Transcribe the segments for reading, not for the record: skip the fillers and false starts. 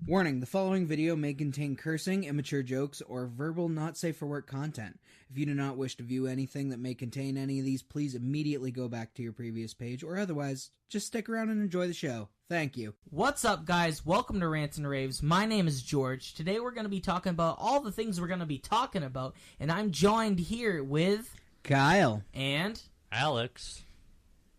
Warning, the following video may contain cursing, immature jokes, or verbal not safe for work content. If you do not wish to view anything that may contain any of these, please immediately go back to your previous page, or otherwise, just stick around and enjoy the show. Thank you. What's up, guys? Welcome to Rants and Raves. My name is George. Today we're going to be talking about all the things we're going to be talking about, and I'm joined here with... Kyle. And... Alex.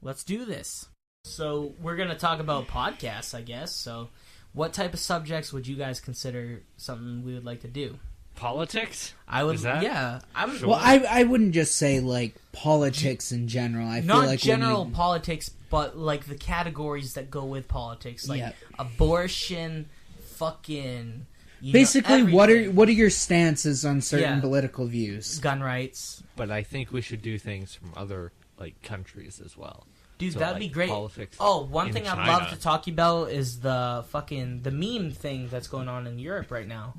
Let's do this. So, we're going to talk about podcasts, I guess, so... What type of subjects would you guys consider something we would like to do? Politics? I would, that? yeah. Sure. Well, I wouldn't just say, like, politics in general. I feel Not like general politics, but, like, the categories that go with politics. Like, abortion, fucking... Basically, know, what are your stances on certain political views? Gun rights. But I think we should do things from other, like, countries as well. Dude, So, that'd like, be great. politics One in thing I'd China. love to talk about is the meme thing that's going on in Europe right now.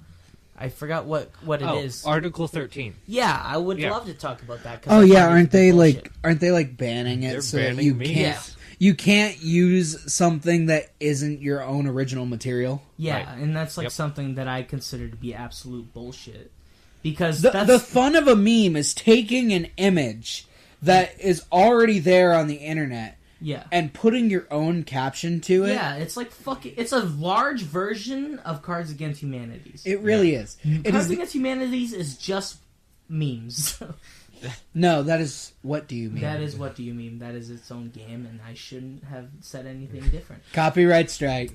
I forgot what it is. Article 13. Yeah, I would Yeah. love to talk about that. Oh yeah, aren't they bullshit. banning it They're so that banning you memes. can't you can't use something that isn't your own original material? Yeah, Right. and that's like Yep. something that I consider to be absolute bullshit. Because The fun of a meme is taking an image that is already there on the internet yeah. and putting your own caption to it. Yeah, it's like it's a large version of Cards Against Humanities. It really is. It Cards is Against Humanities is just memes. No, that is what do you mean? That is what do you mean? That is its own game, and I shouldn't have said anything different. Copyright strike.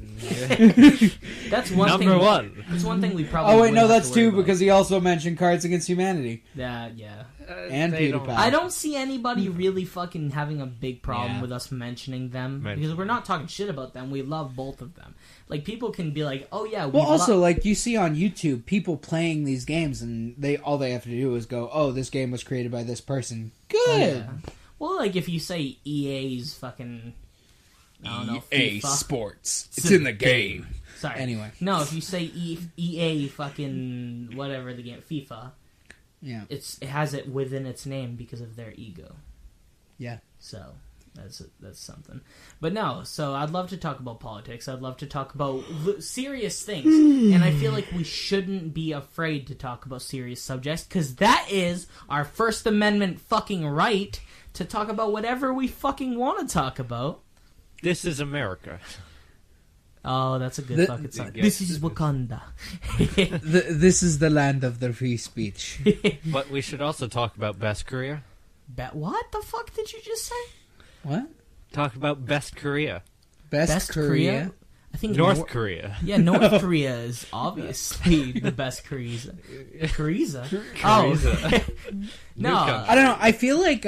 That's one Number thing. one. That's one thing we probably. Oh wait, no, wouldn't have that's to worry two about. because he also mentioned Cards Against Humanity Yeah. and They PewDiePie. I don't see anybody really fucking having a big problem Yeah. with us mentioning them Mention because we're not talking shit about them. We love both of them. Like people can be like, "Oh yeah." Well, also, like you see on YouTube, people playing these games, and all they have to do is go, "Oh, this game was created by this person." Good. Yeah. Well, like if you say EA's fucking, I don't know, EA FIFA. Sports. It's in the game. Sorry. Anyway. No, if you say EA fucking whatever the game FIFA, Yeah. it has it within its name because of their ego. Yeah. So that's something. But no, so I'd love to talk about politics. I'd love to talk about serious things, and I feel like we shouldn't be afraid to talk about serious subjects because that is our First Amendment fucking right to talk about whatever we fucking want to talk about. This is America. Oh, that's a good fucking song. yes, This is it is. Wakanda. This is the land of the free speech. But we should also talk about Best Korea. What the fuck did you just say? What? Talk about Best Korea. Best Korea? I think North Korea. Yeah, North Korea is obviously the best Korea. Korea? Oh, no. I don't know. I feel like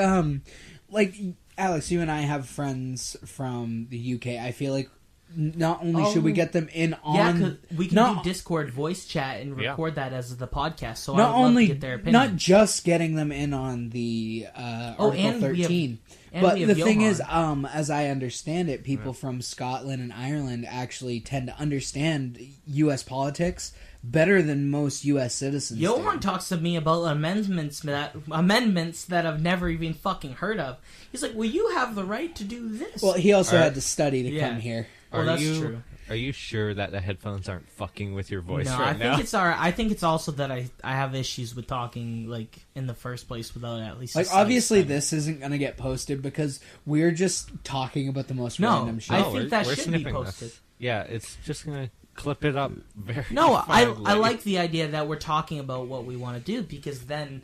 Alex, you and I have friends from the UK. I feel like not only should we get them in on... Yeah, 'cause we can not- do Discord voice chat and Yeah. record that as the podcast, so not I would love only to get their opinion. not just getting them in on the Article and we have- 13, and but we have the thing Johan. is, as I understand it, people from Scotland and Ireland actually tend to understand U.S. politics better than most U.S. citizens. Johan do. talks to me about amendments that I've never even fucking heard of. He's like, "Well, you have the right to do this." Well, he also Are- had to study to Yeah. come here. Well, that's true. Are you sure that the headphones aren't fucking with your voice No, right I now? think it's alright. I think it's also that I have issues with talking like in the first place without at least. Like, a slight obviously, stutter. this isn't going to get posted because we're just talking about the most No, random shit. I No, think that we're should be snipping posted. this. Yeah, it's just gonna clip it up very. No, I finely. like the idea that we're talking about what we want to do because then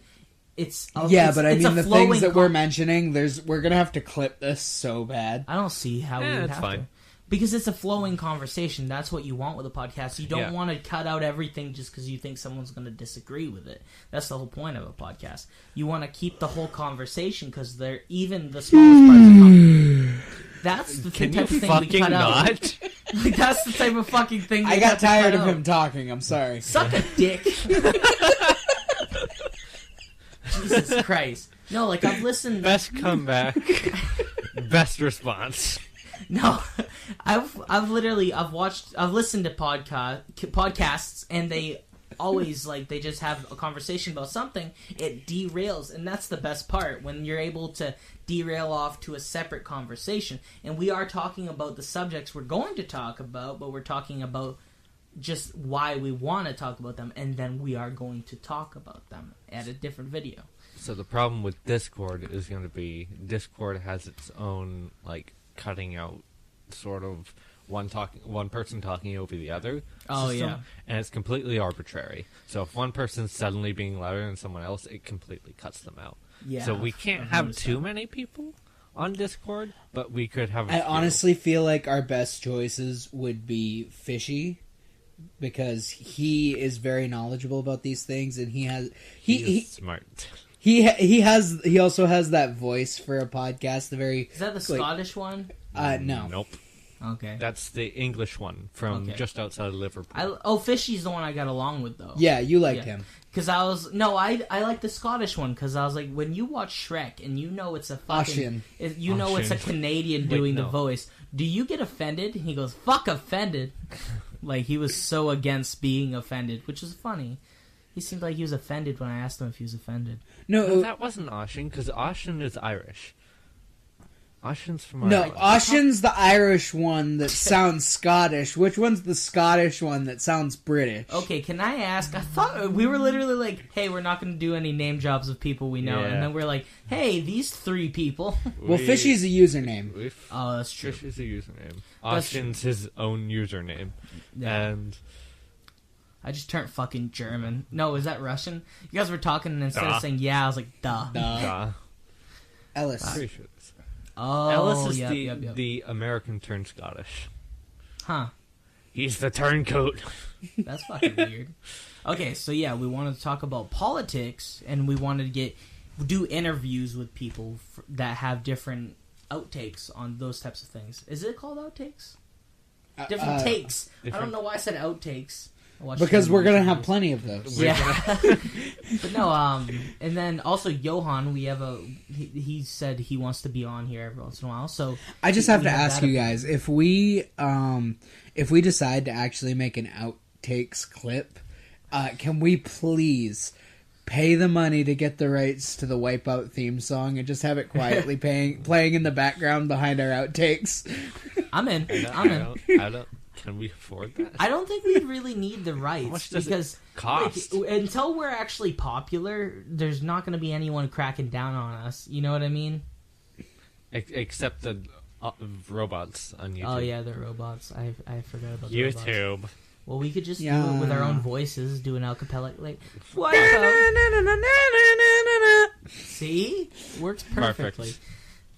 it's Yeah, it's, but I it's mean, a the flowing things that we're mentioning, we're going to have to clip this so bad. I don't see how we would it's have fine. to. Because it's a flowing conversation. That's what you want with a podcast. You don't Yeah. want to cut out everything just because you think someone's going to disagree with it. That's the whole point of a podcast. You want to keep the whole conversation because they're even the smallest parts of conversation. That's the Can type you of thing we fucking cut out. not? Like, that's the type of fucking thing we I have got to tired cut of out. him talking. I'm sorry. Suck a dick. Jesus Christ. No, like I've listened. Best comeback. Best response. No, I've listened to podcasts, and they always they just have a conversation about something. It derails, and that's the best part when you're able to derail off to a separate conversation. And we are talking about the subjects we're going to talk about, but we're talking about just why we want to talk about them, and then we are going to talk about them at a different video. So the problem with Discord is going to be Discord has its own like cutting out sort of one person talking over the other. Oh, system, yeah. and it's completely arbitrary. So if one person's suddenly being louder than someone else, it completely cuts them out. Yeah. So we can't have too many people on Discord, but we could have. I honestly feel like our best choices would be Fishy, because he is very knowledgeable about these things, and he's smart. He also has that voice for a podcast. Is that the Scottish one? No. Nope. Okay. That's the English one from just outside of Liverpool. Fishy's the one I got along with, though. Yeah, you liked him. Because I like the Scottish one, because I was like, when you watch Shrek and you know it's a fucking... it's a Canadian doing the voice, do you get offended? He goes, fuck offended. Like, he was so against being offended, which is funny. He seemed like he was offended when I asked him if he was offended. No, that wasn't Oisin, because Oisin is Irish. Oisin's from Ireland. No, Oisin's the Irish one that sounds Scottish. Which one's the Scottish one that sounds British? Okay, can I ask? I thought we were literally like, hey, we're not going to do any name jobs of people we know. Yeah. And then we're like, hey, these 3 people. Well, Fishy's a username. Oh, that's true. Fishy's a username. Oisin's his own username. Yeah. And... I just turned fucking German. No, is that Russian? You guys were talking, and instead of saying yeah, I was like, duh. Ellis. Pretty sure it's... Oh, Ellis is the American turned Scottish. Huh. He's the turncoat. That's fucking weird. Okay, so yeah, we wanted to talk about politics, and we wanted to do interviews with people that have different outtakes on those types of things. Is it called outtakes? Different takes. I don't know why I said outtakes. Because we're going to have plenty of those. Yeah. But no, and then also Johan, we have he said he wants to be on here every once in a while, so... I just have to ask you guys, if we decide to actually make an outtakes clip, can we please pay the money to get the rights to the Wipeout theme song and just have it quietly playing in the background behind our outtakes? I'm in. I don't. Can we afford that? I don't think we really need the rights. How much does because it cost? Until we're actually popular, there's not going to be anyone cracking down on us. You know what I mean? Except the robots on YouTube. Oh yeah, the robots. I forgot about YouTube. Robots. Well, we could just do it with our own voices, do an acapella like. See, works perfectly. Perfect.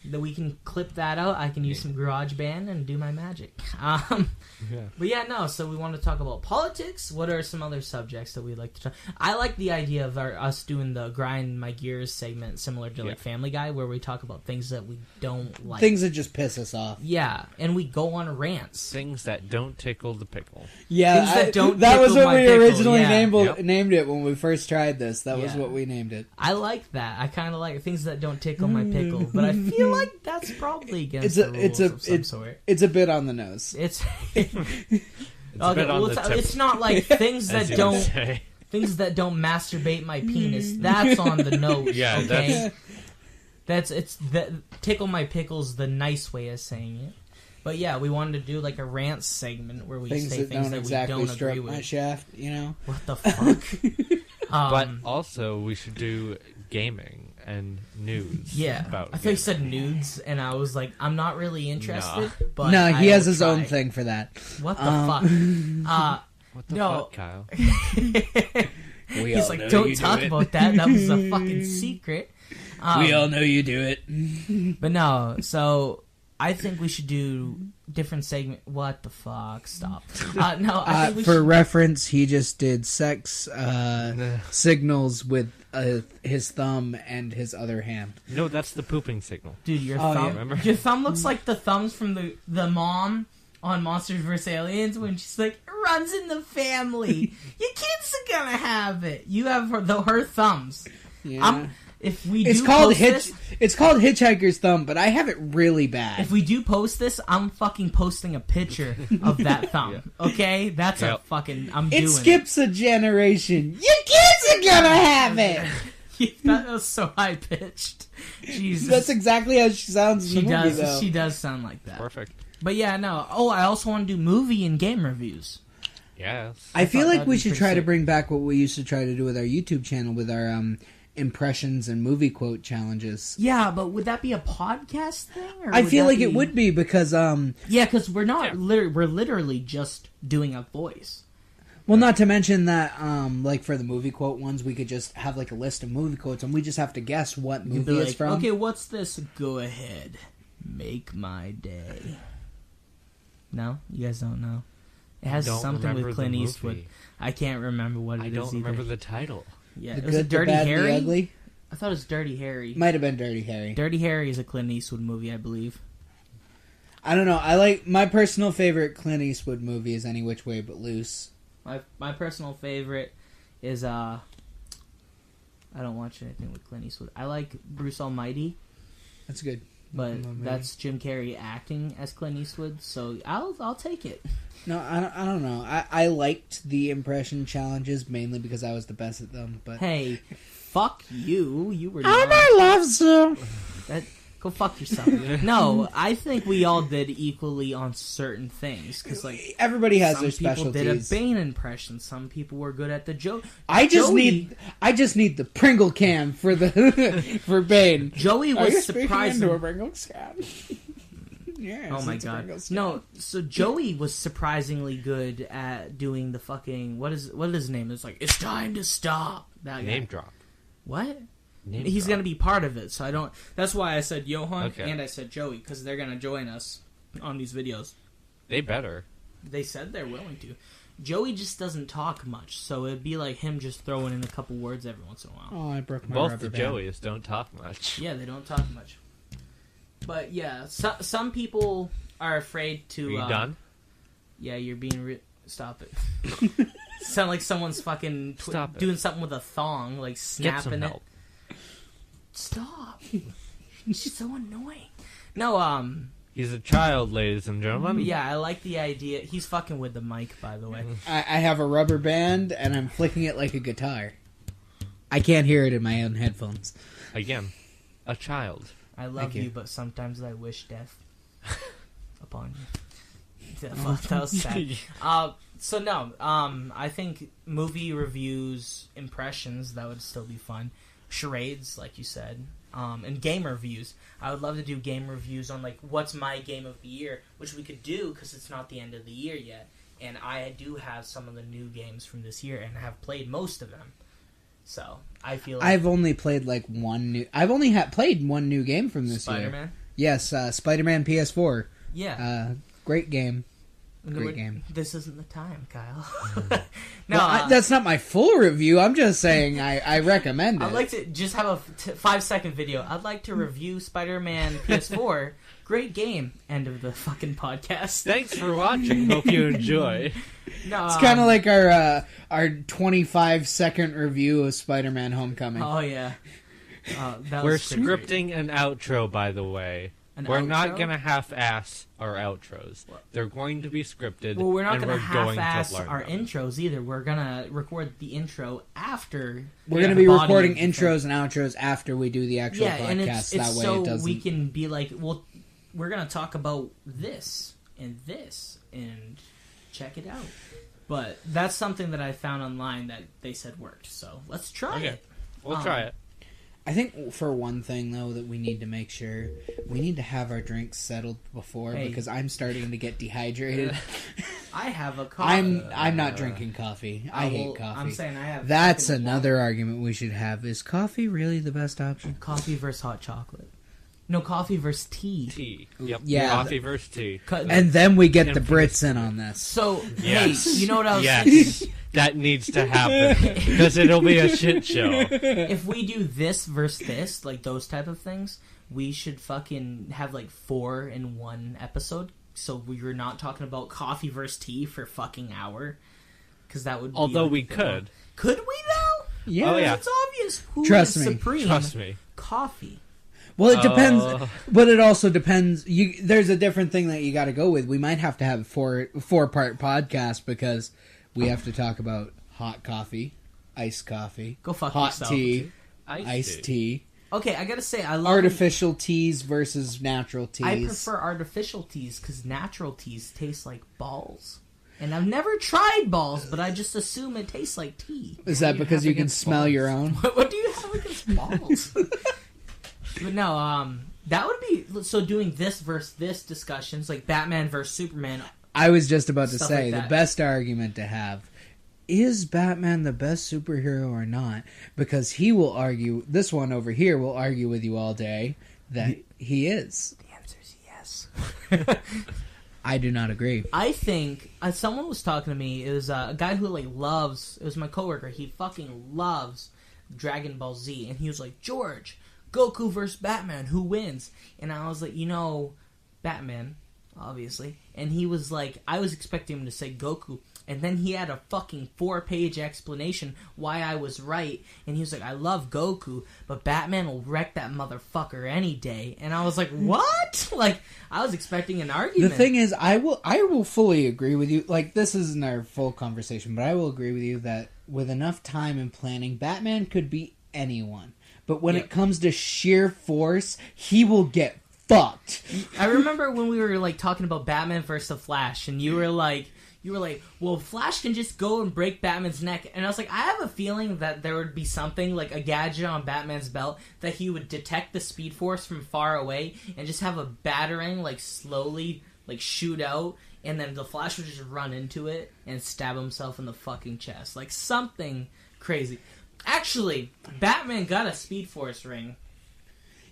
That we can clip that out. I can use some GarageBand and do my magic. But yeah, no. So we want to talk about politics. What are some other subjects that we'd like to talk? I like the idea of us doing the grind my gears segment, similar to like Family Guy, where we talk about things that we don't like, things that just piss us off. Yeah, and we go on rants. Things that don't tickle the pickle. Yeah, things that don't. That was what we pickle. originally named it when we first tried this. That was what we named it. I like that. I kind of like things that don't tickle my pickle, but I feel like that's probably against the rules of some sort. It's a bit on the nose. It's it's not like things that don't masturbate my penis. That's on the nose. Yeah, okay? That's tickle my pickle's the nice way of saying it. But yeah, we wanted to do like a rant segment where we say things that exactly we don't agree my with. Shaft, you know? What the fuck? But also, we should do gaming and news. Yeah, about I thought you said nudes, and I was like, I'm not really interested. But no, he has his try. own thing for that. What the fuck? What the fuck, Kyle? He's like, don't talk about that. That was a fucking secret. We all know you do it. But no, so I think we should do different segment. What the fuck? Stop. No, I think we for should... reference, he just did sex signals with his thumb and his other hand. No, that's the pooping signal. Dude, your thumb looks like the thumbs from the mom on Monsters vs. Aliens when she's like, it runs in the family. Your kids are gonna have it. You have her thumbs. Yeah. It's called Hitchhiker's Thumb, but I have it really bad. If we do post this, I'm fucking posting a picture of that thumb. Okay? That's a fucking... I'm doing it. It skips a generation. Your kids are gonna have it! That was so high-pitched. Jesus. That's exactly how she sounds in the movie, though. She does sound like that. Perfect. But yeah, no. Oh, I also want to do movie and game reviews. Yes. I feel thought like that'd we be should pretty try to sick. bring back what we used to try to do with our YouTube channel with our impressions and movie quote challenges. Yeah, but would that be a podcast thing? Or I feel that like it would be because Yeah, because we're not. We're literally just doing a voice. well, not to mention that like for the movie quote ones, we could just have like a list of movie quotes and we just have to guess what You'd movie be it's like, from. okay, what's this? Go ahead, make my day. No, you guys don't know. It has Don't something remember with the Clint movie. Eastwood. I can't remember what it I is don't either. remember the title. Yeah, The it was Good, the Dirty Bad, Harry. the Ugly. I thought it was Dirty Harry. Might have been Dirty Harry. Dirty Harry is a Clint Eastwood movie, I believe. I don't know. I like my personal favorite Clint Eastwood movie is Any Which Way But Loose. My personal favorite is I don't watch anything with Clint Eastwood. I like Bruce Almighty, That's good. but Almighty. that's Jim Carrey acting as Clint Eastwood, so I'll take it. No, I don't know. I liked the impression challenges mainly because I was the best at them. But Hey, fuck you. You were not. loves you. Go fuck yourself. No, I think we all did equally on certain things because like Everybody has some their people did a specialties. Bane impression. Some people were good at the joke. I just Joey- need the Pringle can for the for Bane. Joey Are was you speaking surprising. into a Pringle can? Yes, Oh my it's a god! Pringles can. No, so Joey was surprisingly good at doing the fucking what is his name? It's like it's time to stop. That guy. Name drop. What? Name He's drop. gonna be part of it, so I don't. That's why I said Johan Okay. and I said Joey because they're gonna join us on these videos. They better. They said they're willing to. Joey just doesn't talk much, so it'd be like him just throwing in a couple words every once in a while. Oh, I broke my Both rubber the band. Joeys don't talk much. Yeah, they don't talk much. But yeah, some people are afraid to. Are you done? Yeah, you're being. Stop it. Sound like someone's fucking Stop it. doing something with a thong, like Get some snapping it. help. Stop. She's so annoying. No, He's a child, ladies and gentlemen. yeah, I like the idea. He's fucking with the mic, by the way. I have a rubber band and I'm flicking it like a guitar. I can't hear it in my own headphones. Again, a child. I love Thank you. you, but sometimes I wish death upon you. That was sad. So no, I think movie reviews, impressions, that would still be fun. Charades, like you said, and game reviews. I would love to do game reviews on like what's my game of the year, which we could do because it's not the end of the year yet, and I do have some of the new games from this year and have played most of them. So I feel like I've only played like one new. I've only played one new game from this year. Spider-Man. Yes, Spider-Man PS4. Yeah, Great game. No, Great game. This isn't the time, Kyle. No, that's not my full review. I'm just saying I recommend it. I'd like to just have a 5-second video. I'd like to review Spider-Man PS4. Great game. End of the fucking podcast. Thanks for watching. Hope you enjoy. No, It's kind of like our 25-second review of Spider-Man: Homecoming. Oh yeah. That We're was pretty great. scripting an outro, by the way. An We're not outro? gonna half-ass our outros. What? They're going to be scripted. Well, we're not and gonna we're going half-ass to learn our them. intros either. We're gonna record the intro after. We're the going to be body recording of the thing. intros and outros after we do the actual Yeah, podcast. and it's that way so it doesn't. we can be like, well, we're gonna talk about this and check it out. But that's something that I found online that they said worked. So let's try Okay. it. We'll try it. I think for one thing though that we need to make sure we need to have our drinks settled before Hey. because I'm starting to get dehydrated. I have a coffee. I'm not drinking coffee. I hate will- coffee. I'm saying I have. That's fucking another argument we should have. Is coffee really the best option? coffee versus hot chocolate. No, coffee versus tea. Tea. Yep. Yeah. Coffee versus tea. And then we get the Infinite Brits in on this. So Yes. hey, you know what I was Yes. thinking? That needs to happen because it'll be a shit show. If we do this versus this, like those type of things, we should fucking have like 4 in one episode. So we're not talking about coffee versus tea for fucking hour. Because that would be Although like, we could. Could we though? Yeah. Oh, yeah. It's obvious who Trust is me. supreme. Trust me. Coffee. Well, it depends, Oh. but it also depends. There's a different thing that you got to go with. We might have to have a four-part podcast because we have to talk about hot coffee, iced coffee, Go fuck hot yourself. tea, iced tea, Okay, I gotta say, I love artificial teas versus natural teas. I prefer artificial teas because natural teas taste like balls. And I've never tried balls, but I just assume it tastes like tea. Is that because you can smell your own? What do you have against balls? But no, that would be... So doing this versus this discussions, like Batman versus Superman... I was just about to Stuff say, like the that. best argument to have, is Batman the best superhero or not? Because he will argue, this one over here will argue with you all day, that he is. The answer is yes. I do not agree. I think someone was talking to me. It was a guy who loves. It was my coworker. He fucking loves Dragon Ball Z, and he was like, George, Goku versus Batman, who wins? And I was like, Batman, obviously. And he was like, I was expecting him to say Goku. And then he had a fucking 4-page explanation why I was right. And he was like, I love Goku, but Batman will wreck that motherfucker any day. And I was like, what? Like, I was expecting an argument. The thing is, I will fully agree with you. Like, this isn't our full conversation, but I will agree with you that with enough time and planning, Batman could beat anyone. But when it comes to sheer force, he will get fucked. I remember when we were, like, talking about Batman versus the Flash, and you were like, well, Flash can just go and break Batman's neck. And I was like, I have a feeling that there would be something, like a gadget on Batman's belt, that he would detect the Speed Force from far away and just have a battering, like, slowly, like, shoot out. And then the Flash would just run into it and stab himself in the fucking chest. Like, something crazy. Actually, Batman got a Speed Force ring.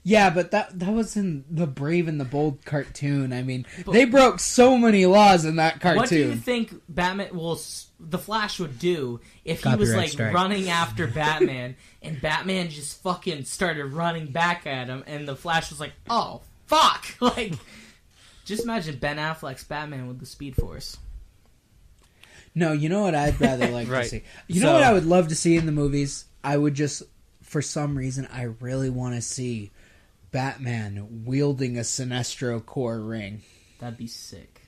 Yeah, but that was in the Brave and the Bold cartoon. I mean, they broke so many laws in that cartoon. What do you think the Flash would do if he was, Copyright like, strike. running after Batman, and Batman just fucking started running back at him, and the Flash was like, oh, fuck! Like, just imagine Ben Affleck's Batman with the Speed Force. No, you know what I'd rather like to Right. see? You know what I would love to see in the movies? I would just, for some reason, I really want to see Batman wielding a Sinestro Core ring. That'd be sick.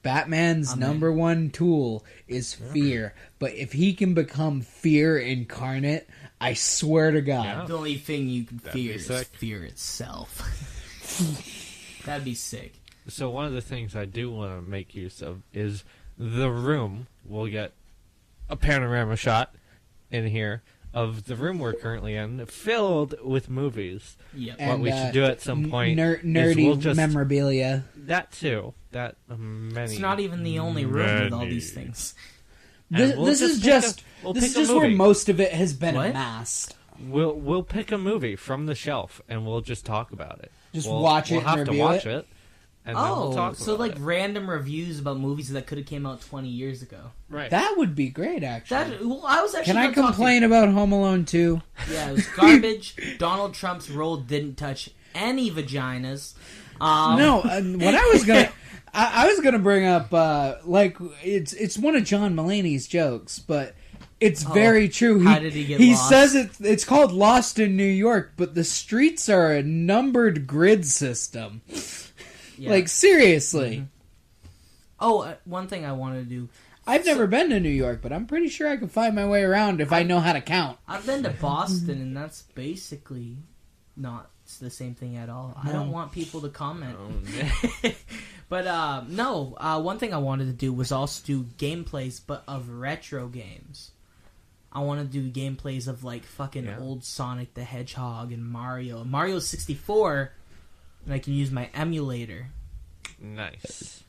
Batman's number one tool is fear, but if he can become fear incarnate, I swear to God. Yeah. The only thing you can fear be is sick. fear itself. That'd be sick. So one of the things I do want to make use of is the room. We'll get a panorama shot in here of the room we're currently in, filled with movies. Yep. And, we should do at some point is nerdy we'll just- memorabilia. That too. That many. It's not even the only room with all these things. And This is just where movie. most of it has been What? amassed. We'll pick a movie from the shelf and we'll just talk about it. Just we'll, watch it We'll and have to review watch it? it. And then we'll talk So about like it. random reviews about movies that could have came out 20 years ago. Right. That would be great, actually. I was actually Can I gonna talk to complain about Home Alone 2? Yeah, it was garbage. Donald Trump's role didn't touch any vaginas. No, what I was gonna, I was gonna bring up, like it's one of John Mulaney's jokes, but it's very true. How did he get He lost? says it's called Lost in New York, but the streets are a numbered grid system. Yeah. Like seriously, One thing I wanted to do. I've never been to New York, but I'm pretty sure I can find my way around if I know how to count. I've been to Boston, and that's basically not the same thing at all. I don't want people to comment. But one thing I wanted to do was also do gameplays, but of retro games. I want to do gameplays of like fucking old Sonic the Hedgehog and Mario 64, and I can use my emulator. Nice.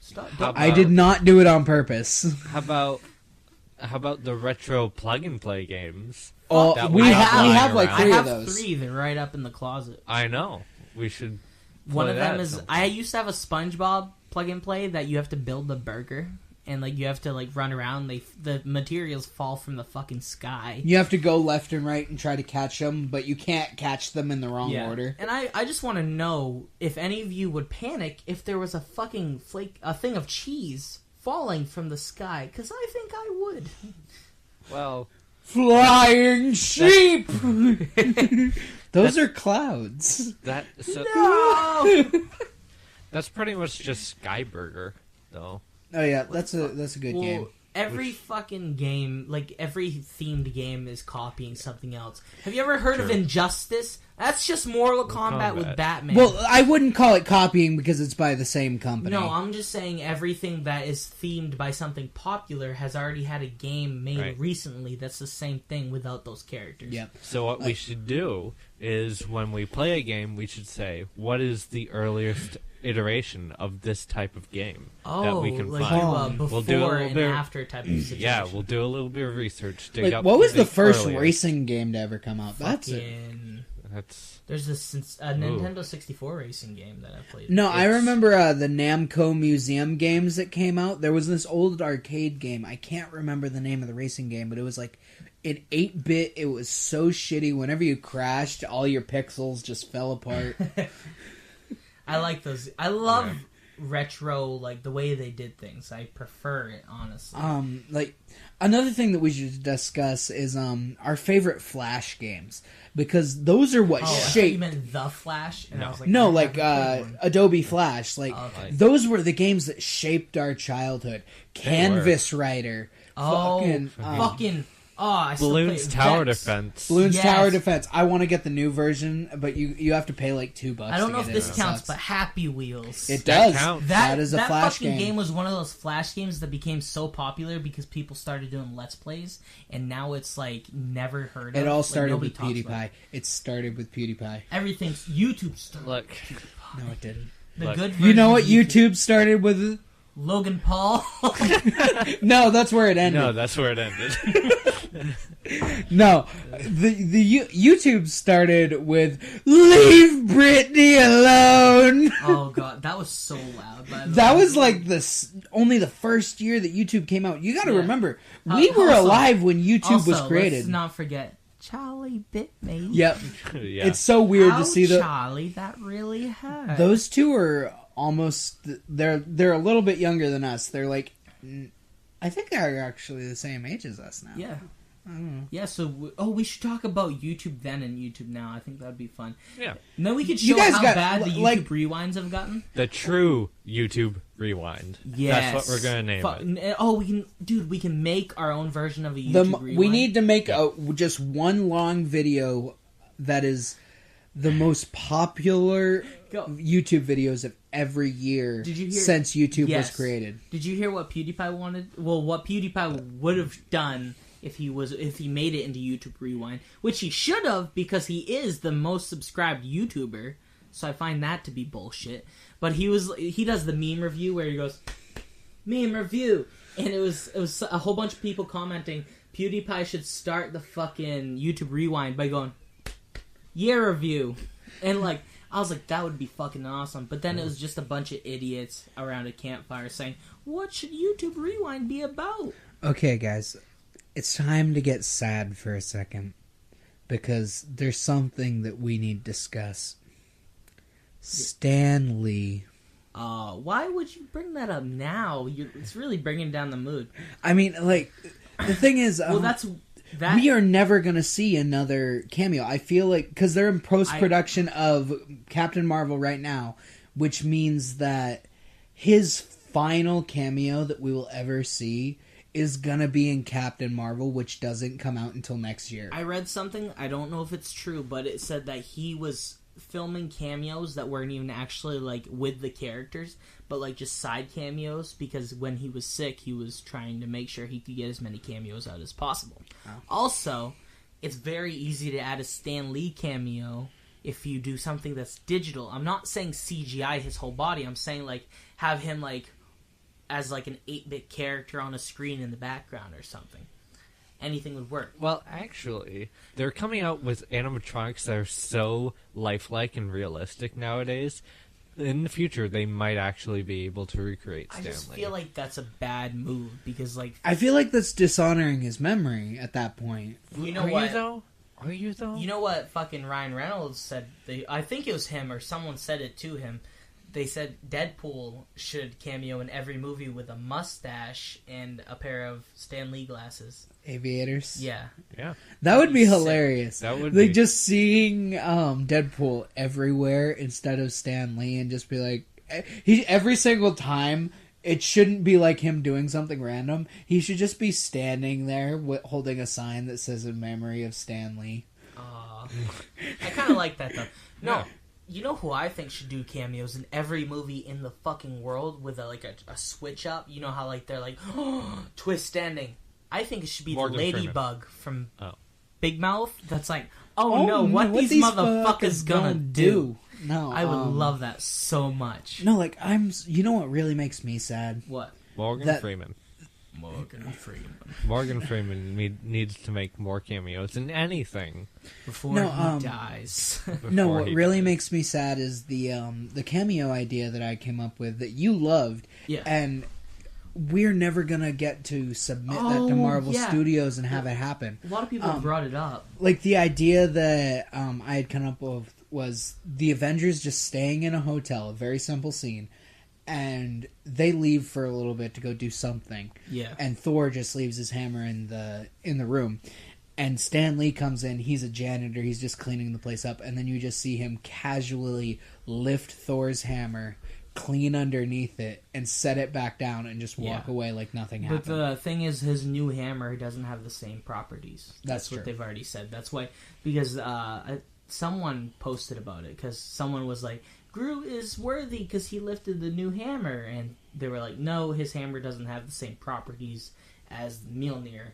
Stop. How I did not do it on purpose. How about the retro plug and play games? Oh, that we we have like lying I 3 have of those. 3. They're right up in the closet. I know. We should. One play of that them at is some point. I used to have a SpongeBob plug and play that you have to build the burger, and like you have to like run around. The materials fall from the fucking sky. You have to go left and right and try to catch them, but you can't catch them in the wrong order. And I just want to know if any of you would panic if there was a fucking a thing of cheese falling from the sky, because I think I would. Well, Flying sheep! Those are clouds. No! That's pretty much just Skyburger, though. Oh yeah, that's a good Well, game. every fucking game, like every themed game, is copying something else. Have you ever heard of Sure. Injustice? That's just Mortal Kombat with Batman. Well, I wouldn't call it copying because it's by the same company. No, I'm just saying everything that is themed by something popular has already had a game made recently that's the same thing without those characters. Yep. So what we should do is when we play a game, we should say, what is the earliest iteration of this type of game that we can like find? before We'll do a little and bit, after type of situation. yeah, we'll do a little bit of research. Dig Like, up what was the first earliest. racing game to ever come out? That's it. That's There's this Nintendo 64 racing game that I played. No, I remember the Namco Museum games that came out. There was this old arcade game. I can't remember the name of the racing game, but it was like in 8-bit. It was so shitty. Whenever you crashed, all your pixels just fell apart. I like those. I love retro, like the way they did things. I prefer it, honestly. Like another thing that we should discuss is our favorite Flash games, because those are what I thought shaped. you meant The Flash, and I was like, No, I like haven't played one. Adobe Flash. Like Okay. those were the games that shaped our childhood. Canvas Rider. Fucking. Oh, I still Bloons play Tower Vex. Defense. Bloons Yes. Tower Defense. I want to get the new version, but you have to pay like $2. I don't know if to get this it. counts, Sucks. but Happy Wheels. It That does. counts. That is a Flash fucking game. was one of those Flash games that became so popular because people started doing Let's Plays, and now it's like never heard of. It all Like, started nobody with talks about PewDiePie. it. It started with PewDiePie. Everything's YouTube started. Look, No, it didn't. The Look. good You know version what of YouTube started with? Logan Paul. No, that's where it ended. no, that's where it ended. No, the YouTube started with "Leave Britney alone." Oh god, that was so loud. By the That way. was like only the first year that YouTube came out. You got to Yeah. remember, we were Also- alive when YouTube was Also, created. Let's not forget Charlie bit me. Yep, Yeah. it's so weird Ow, to see Charlie, that really hurt. those two are almost. They're a little bit younger than us. They're like, I think they're actually the same age as us now. Yeah. I don't know. Yeah, so we should talk about YouTube then and YouTube now. I think that would be fun. Yeah. And then we could You show guys how got, bad the YouTube like- rewinds have gotten. The true YouTube Rewind. Yes. That's what we're gonna name it. Oh, we can make our own version of a YouTube rewind. We need to make just one long video that is the most popular Go. YouTube videos of every year Did you hear- since YouTube Yes. was created. Did you hear what PewDiePie wanted? Well, what PewDiePie would have done if he made it into YouTube Rewind, which he should have because he is the most subscribed YouTuber. So I find that to be bullshit. But he does the meme review where he goes, meme review, and it was a whole bunch of people commenting PewDiePie should start the fucking YouTube Rewind by going year review, and like I was like that would be fucking awesome. But then it was just a bunch of idiots around a campfire saying, "What should YouTube Rewind be about?" Okay, guys, it's time to get sad for a second because there's something that we need to discuss. Stan Lee. Why would you bring that up now? It's really bringing down the mood. I mean, like, the thing is, Well, that we are never going to see another cameo. I feel like, because they're in post-production of Captain Marvel right now, which means that his final cameo that we will ever see is going to be in Captain Marvel, which doesn't come out until next year. I read something, I don't know if it's true, but it said that he was filming cameos that weren't even actually like with the characters, but like just side cameos, because when he was sick he was trying to make sure he could get as many cameos out as possible. Also, it's very easy to add a Stan Lee cameo if you do something that's digital. I'm not saying CGI his whole body, I'm saying like have him like as like an 8-bit character on a screen in the background or something. Anything would work. Well, actually, they're coming out with animatronics that are so lifelike and realistic nowadays. In the future, they might actually be able to recreate I Stan just Lee. feel like that's a bad move because, like, I feel like that's dishonoring his memory at that point. you know Are what? you though? Are you though? You know what fucking Ryan Reynolds said? I think it was him or someone said it to him. They said Deadpool should cameo in every movie with a mustache and a pair of Stan Lee glasses. Aviators. Yeah. Yeah. That would be Sick. hilarious. That would like be. just seeing Deadpool everywhere instead of Stan Lee, and just be like, every single time. It shouldn't be like him doing something random. He should just be standing there holding a sign that says "In memory of Stan Lee." I kind of like that though. No, Yeah. you know who I think should do cameos in every movie in the fucking world with a switch up. You know how like they're like twist ending. I think it should be Morgan the Freeman. ladybug from Oh. Big Mouth. That's like, oh no, what these motherfuckers gonna do? No, I would love that so much. No, like you know what really makes me sad? What? Morgan Freeman. Morgan Freeman. Morgan Freeman needs to make more cameos in anything. Before No, he dies. No, before what he really dies. makes me sad is the cameo idea that I came up with that you loved, Yeah. and we're never gonna get to submit that Oh, to Marvel yeah. Studios and have it happen. A lot of people brought it up. Like the idea that I had come up with was the Avengers just staying in a hotel, a very simple scene, and they leave for a little bit to go do something. Yeah. And Thor just leaves his hammer in the room. And Stan Lee comes in, he's a janitor, he's just cleaning the place up, and then you just see him casually lift Thor's hammer, clean underneath it, and set it back down and just walk Yeah. away like nothing But happened. the thing is, his new hammer doesn't have the same properties. That's what true. they've already said. That's why, because someone posted about it, because someone was like, Groot is worthy because he lifted the new hammer, and they were like, no, his hammer doesn't have the same properties as Mjolnir.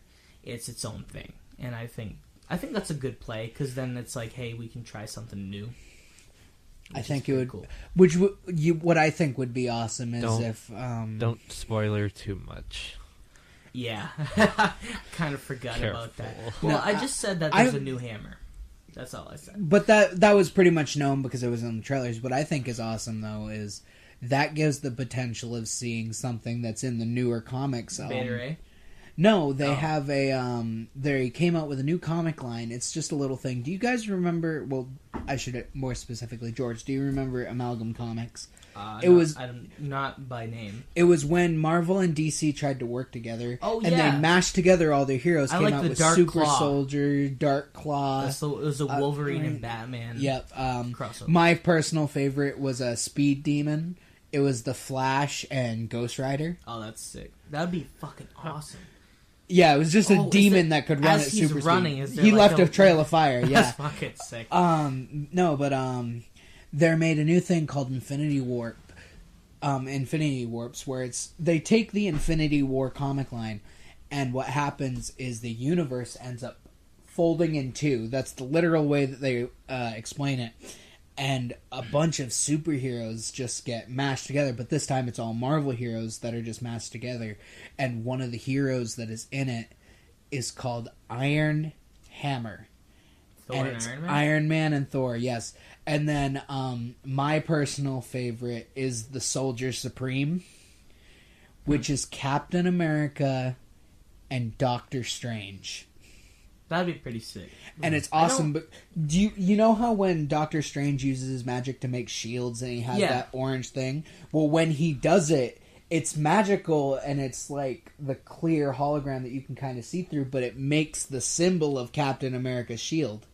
It's its own thing. And I think that's a good play, because then it's like, hey, we can try something new. I Which think is it pretty would. cool. What I think would be awesome is Don't- if Don't spoiler too much. Yeah. Kind of forgot about that. Careful. Well, No, I just said that I- there's a new hammer. That's all I said. But that was pretty much known because it was in the trailers. What I think is awesome though is that gives the potential of seeing something that's in the newer comics. Beta Ray? No, they Oh. have they came out with a new comic line. It's just a little thing. Do you guys remember? Well, I should more specifically, George. Do you remember Amalgam Comics? It was- I'm not by name. It was when Marvel and DC tried to work together. Oh, and yeah. they mashed together all their heroes. I Came like out the with Dark Super Claw. Soldier, Dark Claw. It was a Wolverine and right. Batman. Yep. crossover. My personal favorite was a Speed Demon. It was the Flash and Ghost Rider. Oh, that's sick. That'd be fucking awesome. Yeah, it was just a Oh, is demon it- that could run as at he's super running, speed. is there He like left a- a trail of fire. Yeah. That's fucking sick. No, but they made a new thing called Infinity Warp. Infinity Warps, where they take the Infinity War comic line, and what happens is the universe ends up folding in two. That's the literal way that they explain it. And a bunch of superheroes just get mashed together, but this time it's all Marvel heroes that are just mashed together. And one of the heroes that is in it is called Iron Hammer. Thor And and it's Iron Man? Iron Man and Thor, yes. And then my personal favorite is the Soldier Supreme, which is Captain America and Doctor Strange. That'd be pretty sick. And it's awesome. But do you know how when Doctor Strange uses his magic to make shields and he has Yeah. that orange thing? Well, when he does it, it's magical and it's like the clear hologram that you can kind of see through, but it makes the symbol of Captain America's shield.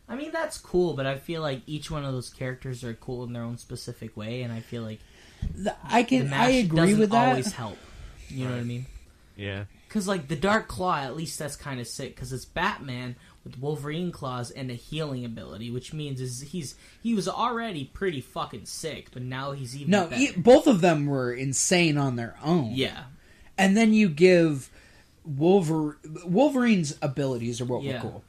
I mean, that's cool, but I feel like each one of those characters are cool in their own specific way, and I feel like I the mash agree doesn't with that. always help. You know what I mean? Yeah. Because, like, the Dark Claw, at least that's kind of sick, because it's Batman with Wolverine claws and a healing ability, which means he was already pretty fucking sick, but now he's even No, better. both of them were insane on their own. Yeah. And then you give Wolverine's abilities are what Yeah. were cool.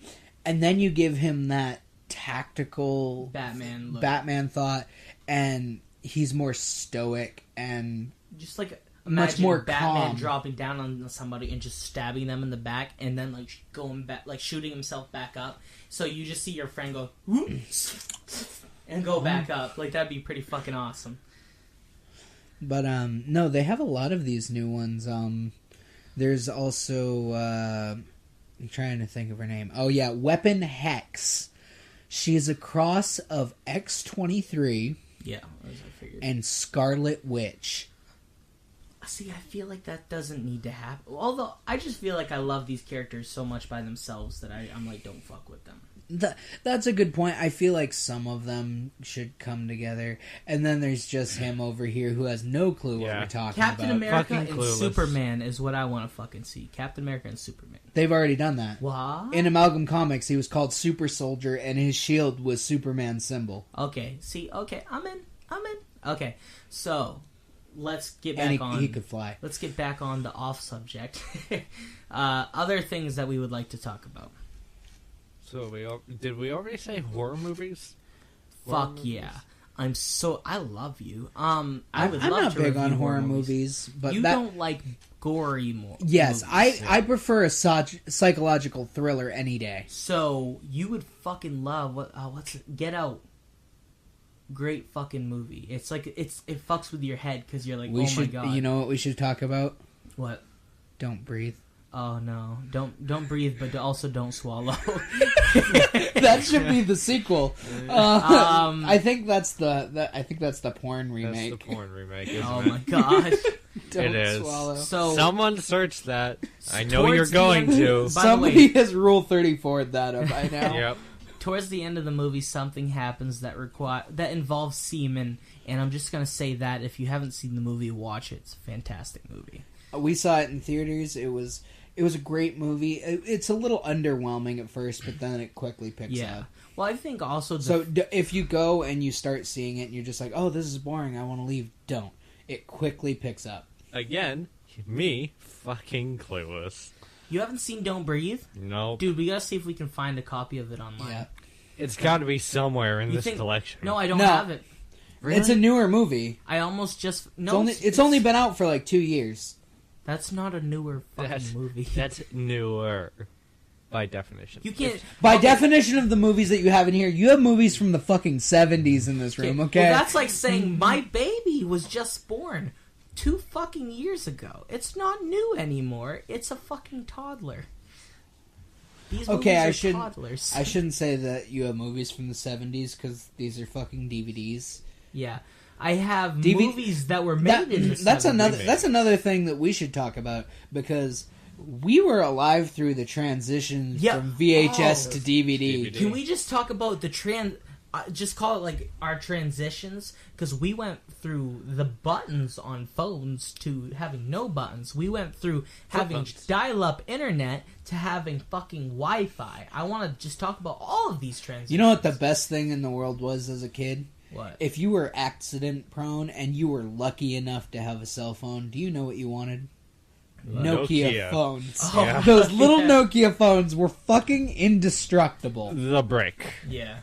And then you give him that tactical Batman look. Batman thought, and he's more stoic and Just like much imagine more Batman calm. dropping down on somebody and just stabbing them in the back, and then like going back, like shooting himself back up. So you just see your friend go "Whoop," and go back up. Like that'd be pretty fucking awesome. But no, they have a lot of these new ones. There's also I'm trying to think of her name. Oh yeah, Weapon Hex. She's a cross of X-23 Yeah, as I figured. and Scarlet Witch. See, I feel like that doesn't need to happen. Although I just feel like I love these characters so much by themselves that I'm like, don't fuck with them. That's a good point. I feel like some of them should come together, and then there's just him over here who has no clue what we're talking Captain about. America Fucking and clueless. Superman is what I want to fucking see. Captain America and Superman. They've already done that. What? In Amalgam Comics, he was called Super Soldier, and his shield was Superman's symbol. Okay, see, okay, I'm in. Okay, so let's get And back on. he could fly. Let's get back on the off subject. Other things that we would like to talk about. So did we already say horror movies? Fuck yeah. I love you. I would I'm love not to big review on horror movies, but you that don't like gory more. yes, movies. I prefer a psychological thriller any day. So you would fucking love what's it? Get Out. Great fucking movie. It's like it fucks with your head because you're like, We oh should, my god. you know what we should talk about? What? Don't breathe. Oh no! Don't breathe, but also don't swallow. That should be the sequel. I think that's the porn remake. That's the porn remake, isn't Oh it? my god! Don't It is. swallow. So Someone search that. I know towards you're the going end- to. By the Somebody way- has Rule 34'd that up by now. Yep. towards the end of the movie, something happens that involves semen, and I'm just gonna say that if you haven't seen the movie, watch it. It's a fantastic movie. We saw it in theaters. It was a great movie. It's a little underwhelming at first, but then it quickly picks Yeah. up. Well, I think also So if you go and you start seeing it and you're just like, oh, this is boring, I want to leave, don't. It quickly picks up. Again, me fucking clueless. you haven't seen Don't Breathe, Nope. dude. We gotta see if we can find a copy of it online. Yeah. It's got to be somewhere in You this think- collection. No, I don't No. have it. Really? It's a newer movie. I almost just no. It's only been out for like 2 years. That's not a newer fucking movie. That's newer, by definition. You can't. By okay, definition of the movies that you have in here, you have movies from the fucking 70s in this room, okay? Well, that's like saying my baby was just born 2 fucking years ago. It's not new anymore. It's a fucking toddler. These Okay, movies are toddlers. I shouldn't say that you have movies from the 70s, because these are fucking DVDs. Yeah, I have DV movies that were made in the that's 70s. that's another thing that we should talk about, because we were alive through the transition Yeah. from VHS Oh. to DVD. Can we just talk about the just call it like our transitions, because we went through the buttons on phones to having no buttons. We went through having phones. dial-up internet to having fucking Wi-Fi. I want to just talk about all of these transitions. You know what the best thing in the world was as a kid? What? If you were accident prone and you were lucky enough to have a cell phone, do you know what you wanted? Nokia Nokia. phones. Oh, Yeah. Those little yeah. Nokia phones were fucking indestructible. The brick. Yeah.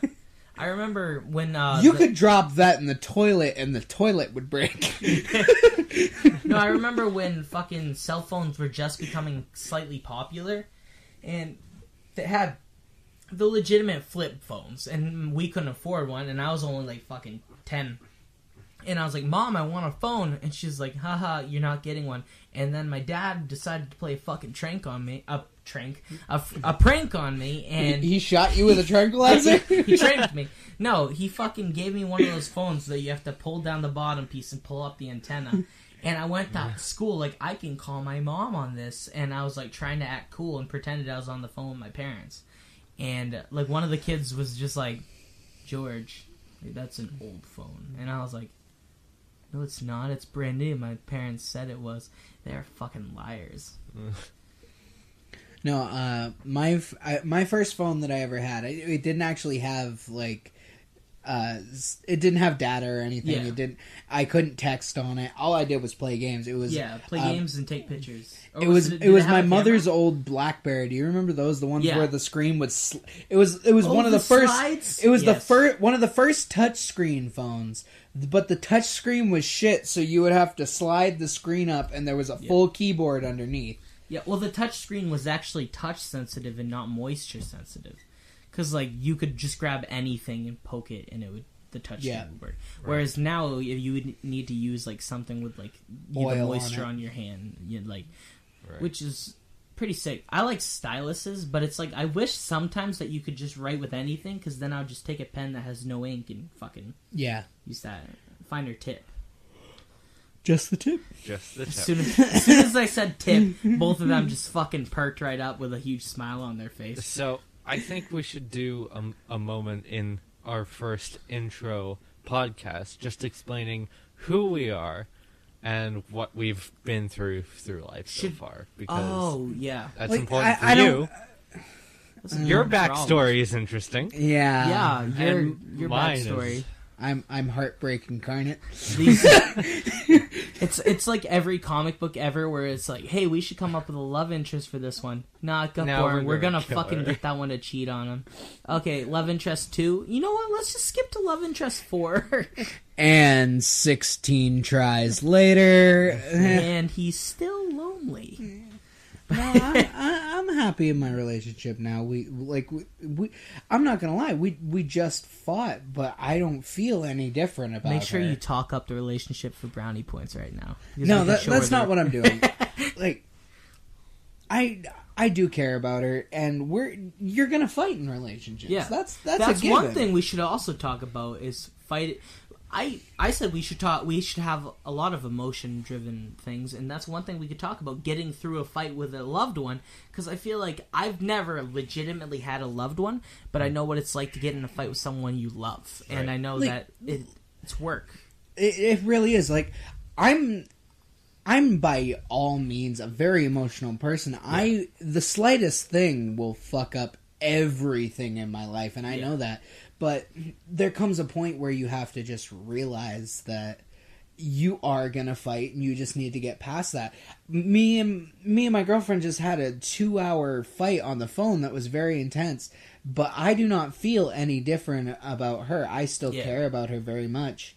I remember when You could drop that in the toilet and the toilet would break. No, I remember when fucking cell phones were just becoming slightly popular, and they had the legitimate flip phones, and we couldn't afford one, and I was only like fucking 10. And I was like, Mom, I want a phone. And she's like, haha, you're not getting one. And then my dad decided to play a fucking prank on me. A prank on me. And He shot you with a tranquilizer? he trained me. No, he fucking gave me one of those phones that you have to pull down the bottom piece and pull up the antenna. And I went to school like, I can call my mom on this. And I was like trying to act cool and pretended I was on the phone with my parents. And like one of the kids was just like, George, that's an old phone. And I was like, no, it's not. It's brand new. My parents said it was. They're fucking liars. No, my first phone that I ever had, it didn't actually have like, it didn't have data or anything. Yeah. It didn't. I couldn't text on it. All I did was play games. It was Play games and take pictures. Or It was did it was have my a camera? mother's old BlackBerry. Do you remember those? The ones Yeah. where the screen would. It was one of the first. slides? It was the Yes. first one of the first touch screen phones. But the touch screen was shit, so you would have to slide the screen up, and there was a full keyboard underneath. Yeah, well, the touch screen was actually touch sensitive and not moisture sensitive, because like you could just grab anything and poke it, and it would the touch screen would work. Whereas now you would need to use like something with like the Oil moisture on on your hand, Right. which is pretty sick. I like styluses, but it's like I wish sometimes that you could just write with anything, because then I'll just take a pen that has no ink and fucking Yeah, use that. Finer tip. just the tip. Just the As tip. soon as I said tip, both of them just fucking perked right up with a huge smile on their face. So, I think we should do a moment in our first intro podcast just explaining who we are and what we've been through life so far. Because yeah. that's Like, important for I don't- you. Your backstory is interesting. Yeah. Yeah, your mine backstory. is- I'm heartbreak incarnate. These, it's like every comic book ever where it's like, hey, we should come up with a love interest for this one. Nah, it got Now boring. we're We're gonna gonna kill fucking her. get that one to cheat on him. Okay, love interest 2. You know what? Let's just skip to love interest 4. And 16 tries later. And he's still lonely. No, I'm happy in my relationship now. We I'm not gonna lie. We just fought, but I don't feel any different about. Make sure her. you talk up the relationship for brownie points right now. Because No, we can show that's her not the- what I'm doing. Like, I do care about her, and you're gonna fight in relationships. Yeah, that's a one given. thing we should also talk about is fight. I said we should have a lot of emotion driven things, and that's one thing we could talk about, getting through a fight with a loved one, because I feel like I've never legitimately had a loved one, but I know what it's like to get in a fight with someone you love, and Right. I know Like- that it's work. It really is. Like, I'm by all means a very emotional person. The slightest thing will fuck up everything in my life, and I know that. But there comes a point where you have to just realize that you are gonna fight, and you just need to get past that. Me and my girlfriend just had a 2-hour fight on the phone that was very intense, but I do not feel any different about her. I still care about her very much.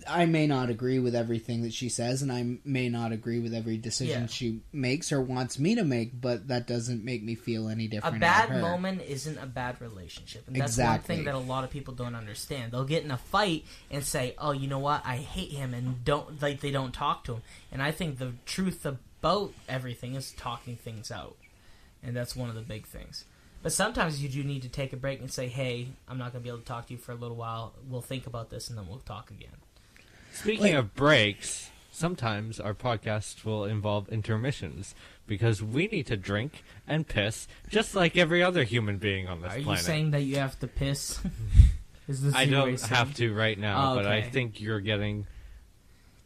I may not agree with everything that she says, and I may not agree with every decision she makes or wants me to make, but that doesn't make me feel any different. A bad about her. moment isn't a bad relationship, and that's Exactly. one thing that a lot of people don't understand. They'll get in a fight and say, "Oh, you know what? I hate him," and they don't talk to him. And I think the truth about everything is talking things out, and that's one of the big things. But sometimes you do need to take a break and say, "Hey, I'm not going to be able to talk to you for a little while. We'll think about this, and then we'll talk again." Speaking of breaks, sometimes our podcast will involve intermissions because we need to drink and piss just like every other human being on this Are you planet. saying that you have to piss? Is this I your way don't of saying- have to right now, Oh, but I okay. think you're getting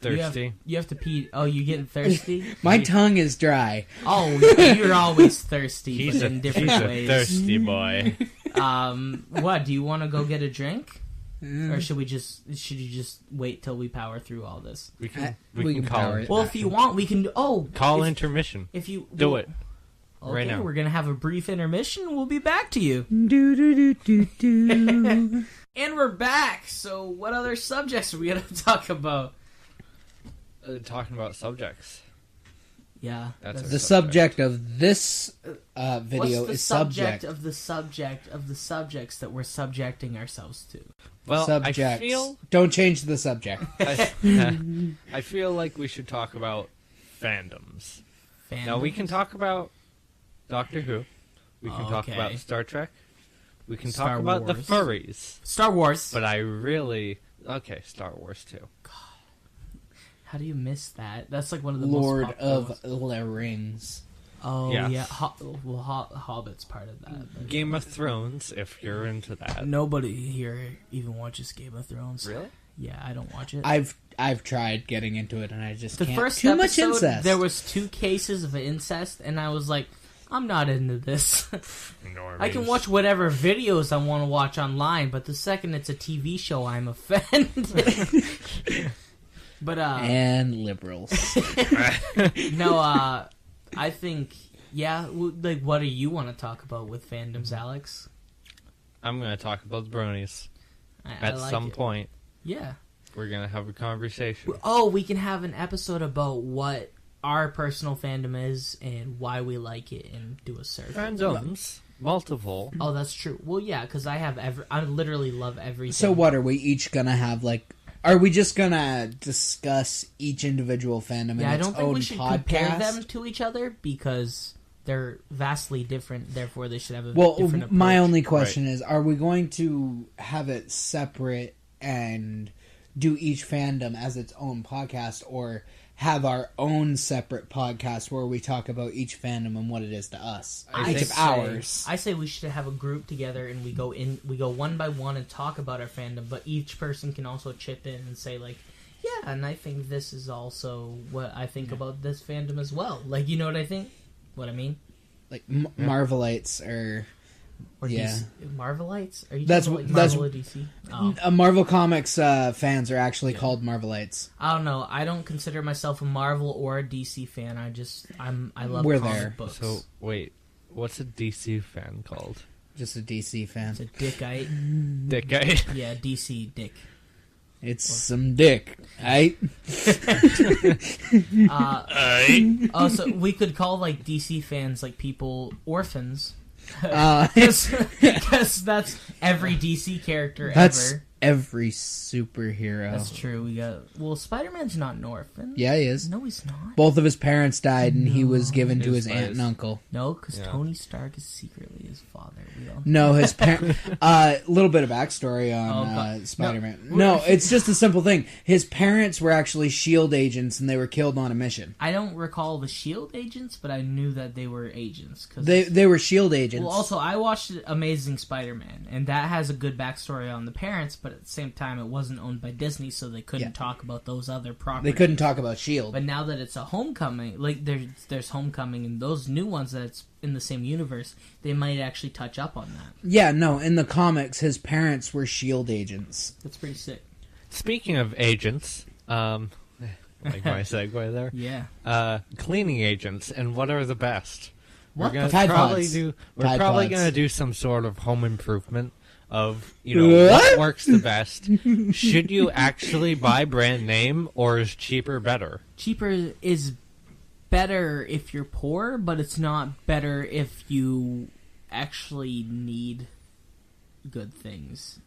You thirsty. have to pee. Oh, you getting thirsty? My tongue is dry. Oh, you're always thirsty, He's but a, in different he's ways. a thirsty boy. What, do you want to go get a drink, Mm. or should you just wait till we power through all this? We Uh, can, we we can can call power it. it. Well, if you want, we can. Call if, intermission. if you Do it. Okay, right now. we're gonna have a brief intermission. We'll be back to you, Do, do, do, do, do. and we're back. So, what other subjects are we gonna talk about? Talking about subjects. Yeah, That's The subject of this video what's the is subject subject. of the subject of the subjects that we're subjecting ourselves to. Well, Subjects. I feel Don't change the subject. I feel like we should talk about fandoms. Fandom? Now we can talk about Doctor Who. We can talk Okay. about Star Trek. We can Star talk about the Wars. furries. Star Wars. But I really Star Wars too. How do you miss that? That's like one of the Lord most popular of the Rings. Oh Yeah. yeah, Hobbit's part of that. but- Game of Thrones, if you're into that. Nobody here even watches Game of Thrones. Really? Yeah, I don't watch it. I've tried getting into it, and I just the can't. first Too much episode, incest. there was 2 cases of incest, and I was like, I'm not into this. I can watch whatever videos I want to watch online, but the second it's a TV show, I'm offended. But and liberals. no, I think like what do you want to talk about with fandoms, Alex? I'm gonna talk about the bronies. I At like some it. point, Yeah. we're gonna have a conversation. Oh, we can have an episode about what our personal fandom is and why we like it, and do a survey. Fandoms, multiple. Oh, that's true. Well, yeah, because I literally love everything. So what are we each gonna have? Like, are we just gonna discuss each individual fandom Yeah, in I its don't think own we should podcast? compare them to each other because they're vastly different. Therefore, they should have a Well, different approach. my only question is: are we going to have it separate and do each fandom as its own podcast, or have our own separate podcast where we talk about each fandom and what it is to us. I Each of ours. I say we should have a group together and we go one by one and talk about our fandom, but each person can also chip in and say like, yeah, and I think this is also what I think about this fandom as well. Like, you know what I think? What I mean? Like Marvelites or yeah. DC, Marvelites? Are you That's talking about that's Marvel or DC? Oh. Marvel Comics fans are actually called Marvelites. I don't know. I don't consider myself a Marvel or a DC fan. I love We're comic there. books. So wait, what's a DC fan called? Just a DC fan. It's a dickite. Dick guy. Yeah, DC dick. It's some dick, right? Oh, so we could call like DC fans like people orphans. That's Because that's every DC character ever. every superhero. That's true. Spider-Man's not an orphan. Yeah, he is. No, he's not. Both of his parents died, and he was given to His his aunt place. and uncle. No, because Yeah. Tony Stark is secretly his father. We all No, his parents. Little bit of backstory on Oh, God. Spider-Man. No, it's just a simple thing. His parents were actually SHIELD agents, and they were killed on a mission. I don't recall the SHIELD agents, but I knew that they were agents. Cause They were SHIELD agents. well, also, I watched Amazing Spider-Man, and that has a good backstory on the parents, but at the same time, it wasn't owned by Disney, so they couldn't Yeah. talk about those other properties. They couldn't talk about SHIELD. But now that it's a Homecoming, like there's Homecoming, and those new ones that's in the same universe, they might actually touch up on that. Yeah, no, in the comics, his parents were SHIELD agents. That's pretty sick. Speaking of agents, like my segue there. Yeah. Cleaning agents, and what are the best? What We're gonna Tide probably Pods. do. We're Tide probably Pods. gonna do some sort of home improvement of what What? works the best. Should you actually buy brand name, or is cheaper better? Cheaper is better if you're poor, but it's not better if you actually need good things.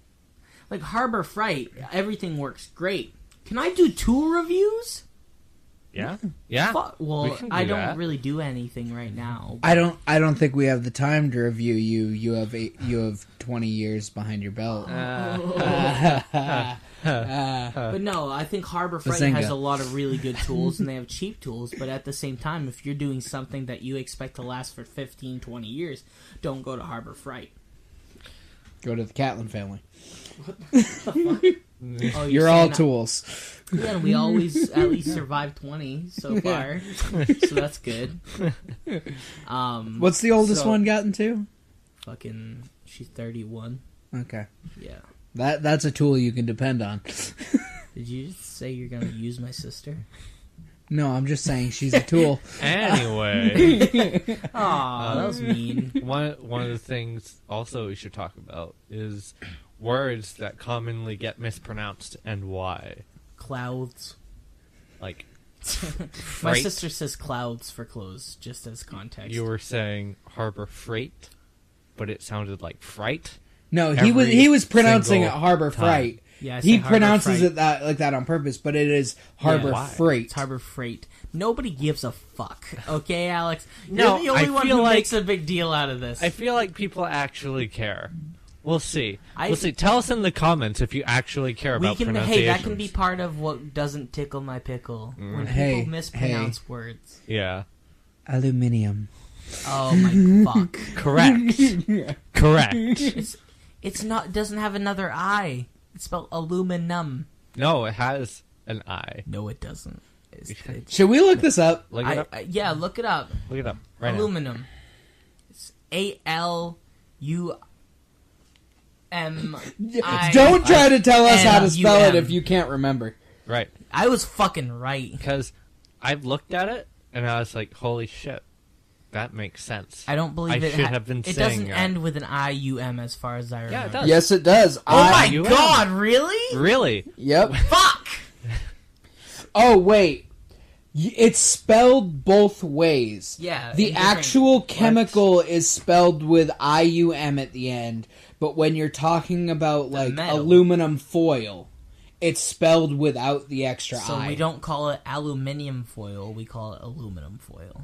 Like Harbor Freight, everything works great. Can I do tool reviews? Yeah, yeah. We we can do I don't that. really do anything right now. I don't think we have the time to review you. You have 20 years behind your belt. But no, I think Harbor Freight Bazinga. has a lot of really good tools, and they have cheap tools, but at the same time, if you're doing something that you expect to last for 15, 20 years, don't go to Harbor Freight. Go to the Catlin family. Oh, You're all saying that- tools. Yeah, and we always at least survived 20 so far, so that's good. What's the oldest So- one gotten to? Fucking, she's 31. Okay, Yeah. that's a tool you can depend on. Did you just say you're gonna use my sister? No, I'm just saying she's a tool. Anyway, Aw, that was mean. one of the things also we should talk about is words that commonly get mispronounced and why. Clouds. Like My freight. sister says clouds for clothes, just as context. You were saying Harbor Freight, but it sounded like fright. No, Every he was pronouncing it single Harbor time. Freight. Yeah, I say He Harbor pronounces Freight. it like that on purpose, but it is Harbor why? Freight. It's Harbor Freight. Nobody gives a fuck. Okay, Alex? No, You're the only I one feel who like- makes a big deal out of this. I feel like people actually care. We'll see. I- We'll see. Tell us in the comments if you actually care about Hey, pronunciations. that can be part of what doesn't tickle my pickle. When people Hey, mispronounce words. Yeah. Aluminium. Oh my fuck. Correct. Correct. It's not, it doesn't have another I. It's spelled aluminum. No, it has an I. No, it doesn't. It's Should we look this up? Look it up. yeah, look it up. Look it up. Right now. Aluminum. It's A-L-U-M-I. Don't try to tell us how to spell it N-U-M. if you can't remember. Right. I was fucking right. Because I've looked at it and I was like, holy shit. That makes sense. I don't believe I it. should have been it saying doesn't that. end with an I-U-M as far as I remember. Yeah, it does. Yes, it does. Oh my I-U-M. god, really? Really? Yep. Fuck! Oh wait, it's spelled both ways. Yeah. The in different- actual chemical is spelled with IUM at the end, but when you're talking about like metal. aluminum foil, it's spelled without the extra So I. we don't call it aluminium foil, we call it aluminum foil.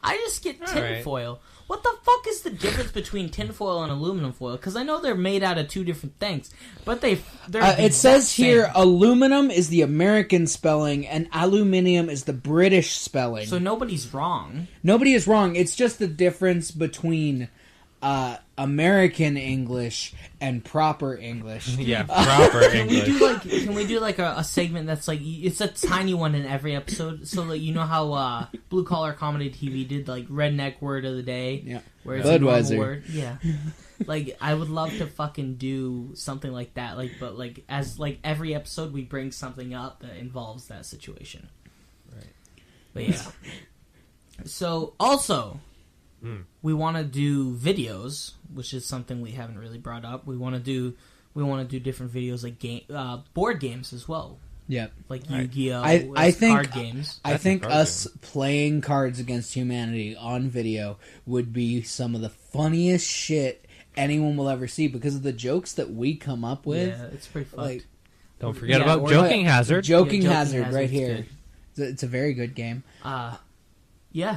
I just get All tinfoil. Right. What the fuck is the difference between tinfoil and aluminum foil? Because I know they're made out of two different things, but they're it says here aluminum is the American spelling and aluminium is the British spelling. So nobody's wrong. Nobody is wrong. It's just the difference between American English and proper English. Yeah, proper English. Can we do like a segment that's like, it's a tiny one in every episode, so like, you know how Blue Collar Comedy TV did like redneck word of the day, yeah, where it's Budweiser. a normal word, yeah. Like, I would love to fucking do something like that, like, but like, as like every episode we bring something up that involves that situation. Right. But yeah. So also, we want to do videos, which is something we haven't really brought up. We want to do different videos like board games as well. Yep. Like Yu-Gi-Oh! I think card games. I think us playing Cards Against Humanity on video would be some of the funniest shit anyone will ever see because of the jokes that we come up with. Yeah, it's pretty fun. Like, don't forget about Joking Hazard. Joking Hazard right here. It's a very good game. Yeah.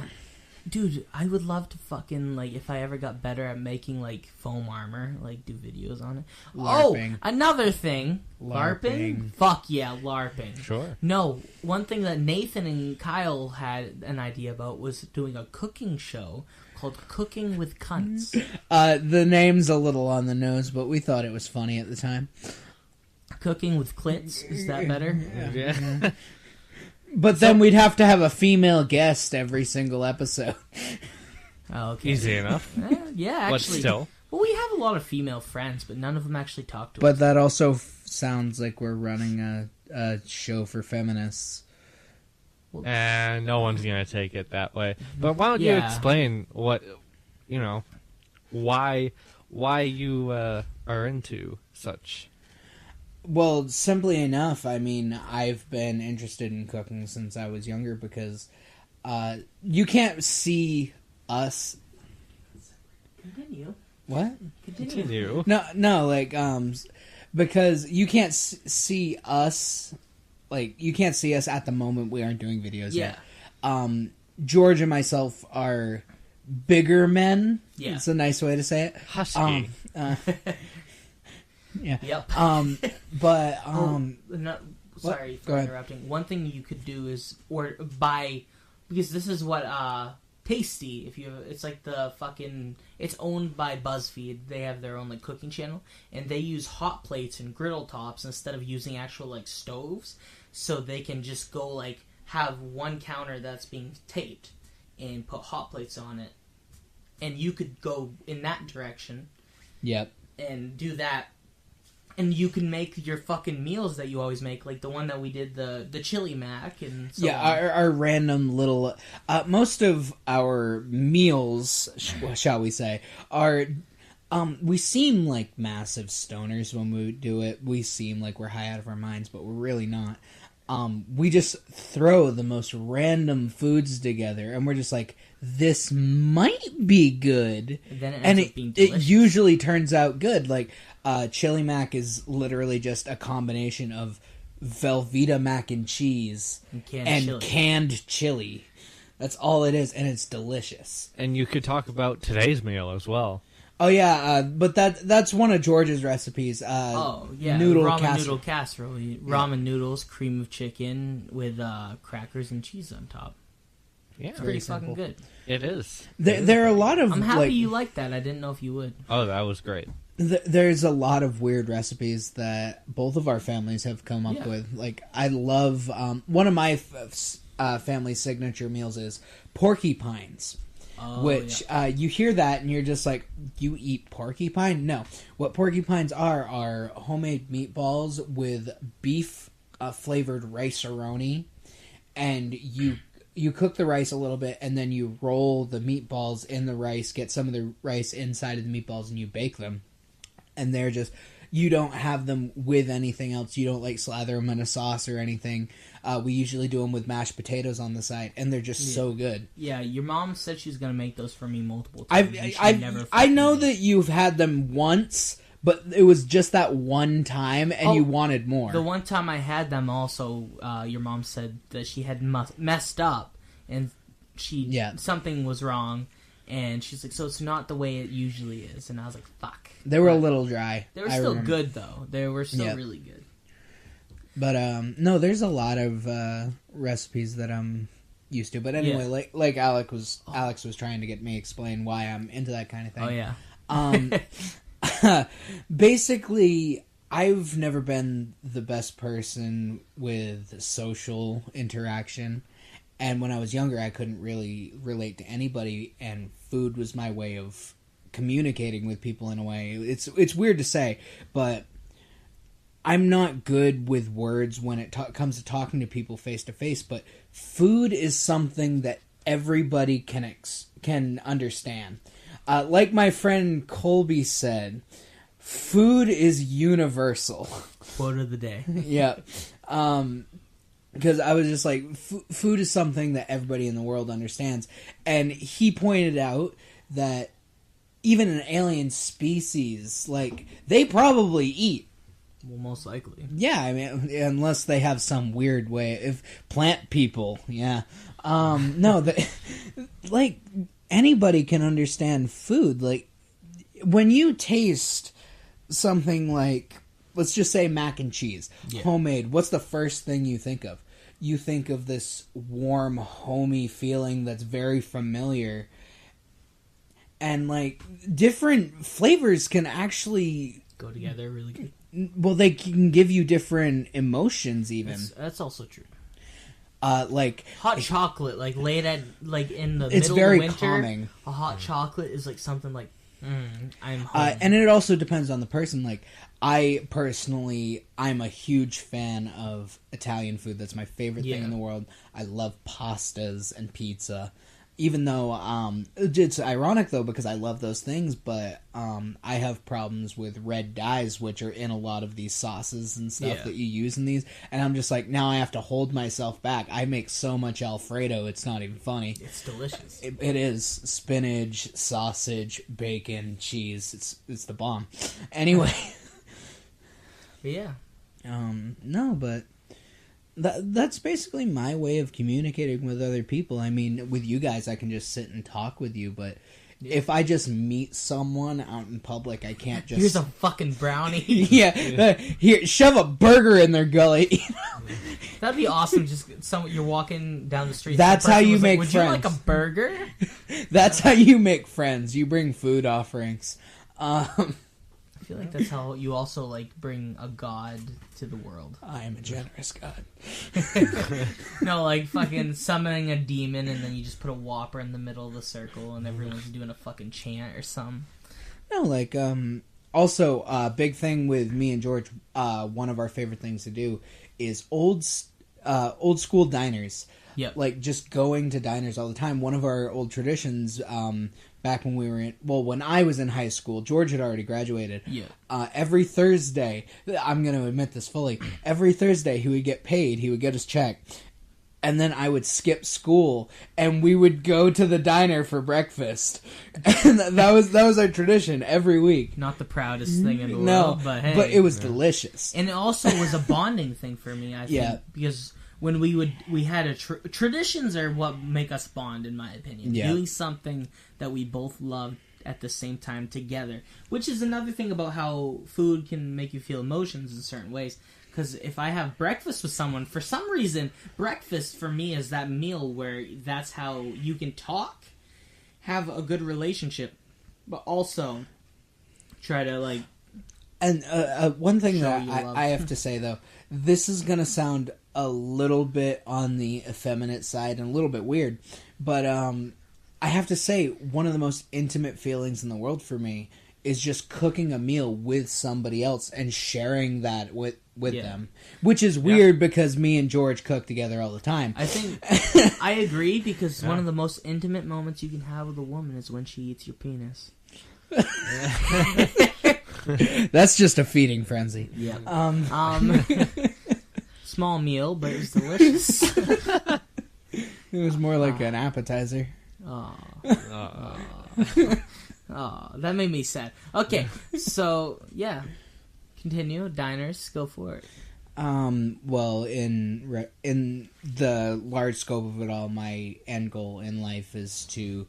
Dude, I would love to fucking, like, if I ever got better at making, like, foam armor, like, do videos on it. LARPing. Oh, another thing. LARPing. Fuck yeah, LARPing. Sure. No, one thing that Nathan and Kyle had an idea about was doing a cooking show called Cooking with Cunts. The name's a little on the nose, but we thought it was funny at the time. Cooking with Clits, is that better? Yeah. But then we'd have to have a female guest every single episode. Oh, okay. Easy enough. Yeah, actually. But still. Well, we have a lot of female friends, but none of them actually talk to us. But that also sounds like we're running a show for feminists. And no one's going to take it that way. But why don't you explain what, why you are into such... Well, simply enough, I mean, I've been interested in cooking since I was younger because you can't see us. Continue. What? Continue. No, like, because you can't see us, like, you can't see us at the moment we aren't doing videos yet. George and myself are bigger men. Yeah. It's a nice way to say it. Husky. Yeah. Yep. Sorry for interrupting. One thing you could do is because this is what Tasty, it's like the fucking, it's owned by BuzzFeed. They have their own like cooking channel, and they use hot plates and griddle tops instead of using actual like stoves, so they can just go like have one counter that's being taped and put hot plates on it, and you could go in that direction. Yep. And do that. And you can make your fucking meals that you always make, like the one that we did, the chili mac and so on. Our random little... most of our meals, shall we say, are... we seem like massive stoners when we do it. We seem like we're high out of our minds, but we're really not. We just throw the most random foods together, and we're just like, this might be good. And then it ends up being delicious. It usually turns out good. Like, chili mac is literally just a combination of Velveeta mac and cheese and canned chili. That's all it is, and it's delicious. And you could talk about today's meal as well. Oh yeah, but that's one of George's recipes. Ramen noodle casserole. Ramen noodles, cream of chicken with crackers and cheese on top. Yeah, it's pretty fucking good. It is. There are a lot of. I'm happy you like that. I didn't know if you would. Oh, that was great. There's a lot of weird recipes that both of our families have come up with. Like, I love one of my family signature meals is porcupines. Which you hear that and you're just like, you eat porcupine? No. What porcupines are homemade meatballs with beef flavored rice-a-roni, and you cook the rice a little bit, and then you roll the meatballs in the rice, get some of the rice inside of the meatballs, and you bake them. And they're just... You don't have them with anything else. You don't, like, slather them in a sauce or anything. We usually do them with mashed potatoes on the side, and they're just so good. Yeah, your mom said she's going to make those for me multiple times. I know that you've had them once, but it was just that one time, and you wanted more. The one time I had them also, your mom said that she had messed up, and something was wrong, and she's like, so it's not the way it usually is, and I was like, fuck. They were a little dry. They were still good though. They were still really good. But no, there's a lot of recipes that I'm used to. But anyway, like Alex was trying to get me explain why I'm into that kind of thing. Oh yeah. Basically, I've never been the best person with social interaction. And when I was younger, I couldn't really relate to anybody, and food was my way of communicating with people in a way. It's weird to say, but I'm not good with words when it comes to talking to people face to face, but food is something that everybody can understand. Like my friend Colby said, food is universal. Quote of the day. Yeah. Because I was just like, food is something that everybody in the world understands. And he pointed out that even an alien species, like, they probably eat. Well, most likely. Yeah, I mean, unless they have some weird way. If plant people, yeah. No, like, anybody can understand food. Like, when you taste something like, let's just say mac and cheese, homemade, what's the first thing you think of? You think of this warm, homey feeling that's very familiar. And, like, different flavors can actually go together really good. Well, they can give you different emotions, even. That's also true. Like hot chocolate, like late at in the it's middle very of winter. Calming. A hot chocolate is like something like I'm home. And it also depends on the person. Like, I personally, I'm a huge fan of Italian food. That's my favorite thing in the world. I love pastas and pizza. Even though, it's ironic though, because I love those things, but I have problems with red dyes, which are in a lot of these sauces and stuff that you use in these, and I'm just like, now I have to hold myself back. I make so much Alfredo, it's not even funny. It's delicious. It is. Spinach, sausage, bacon, cheese. It's the bomb. Anyway. Yeah. No, but that's basically my way of communicating with other people. I mean, with you guys, I can just sit and talk with you, but if I just meet someone out in public, I can't just... Here's a fucking brownie. Here, shove a burger in their gullet. That'd be awesome. Just you're walking down the street. That's how you make Would friends. Would you like a burger? That's how you make friends. You bring food offerings. I feel like that's how you also, like, bring a god to the world. I am a generous god. No, like, fucking summoning a demon, and then you just put a Whopper in the middle of the circle, and everyone's doing a fucking chant or something. No, like, also, big thing with me and George, one of our favorite things to do is old school diners. Yep. Like, just going to diners all the time. One of our old traditions, back when we were when I was in high school, George had already graduated. Yeah. Every Thursday, I'm going to admit this fully, every Thursday he would get paid, he would get his check, and then I would skip school, and we would go to the diner for breakfast. And that was our tradition every week. Not the proudest thing in the world, but hey. But it was delicious. And it also was a bonding thing for me, I think, because... When we had traditions are what make us bond, in my opinion. Yeah. Doing something that we both love at the same time together, which is another thing about how food can make you feel emotions in certain ways. Because if I have breakfast with someone, for some reason, breakfast for me is that meal where that's how you can talk, have a good relationship, but also try to, like... And one thing that I have to say, though, this is going to sound a little bit on the effeminate side and a little bit weird, but I have to say, one of the most intimate feelings in the world for me is just cooking a meal with somebody else and sharing that with them. Which is weird because me and George cook together all the time. I think I agree, because one of the most intimate moments you can have with a woman is when she eats your penis. That's just a feeding frenzy. Yeah. Small meal, but it was delicious. It was more like an appetizer. Oh, that made me sad. Okay, so yeah, continue. Diners, go for it. Well, in the large scope of it all, my end goal in life is to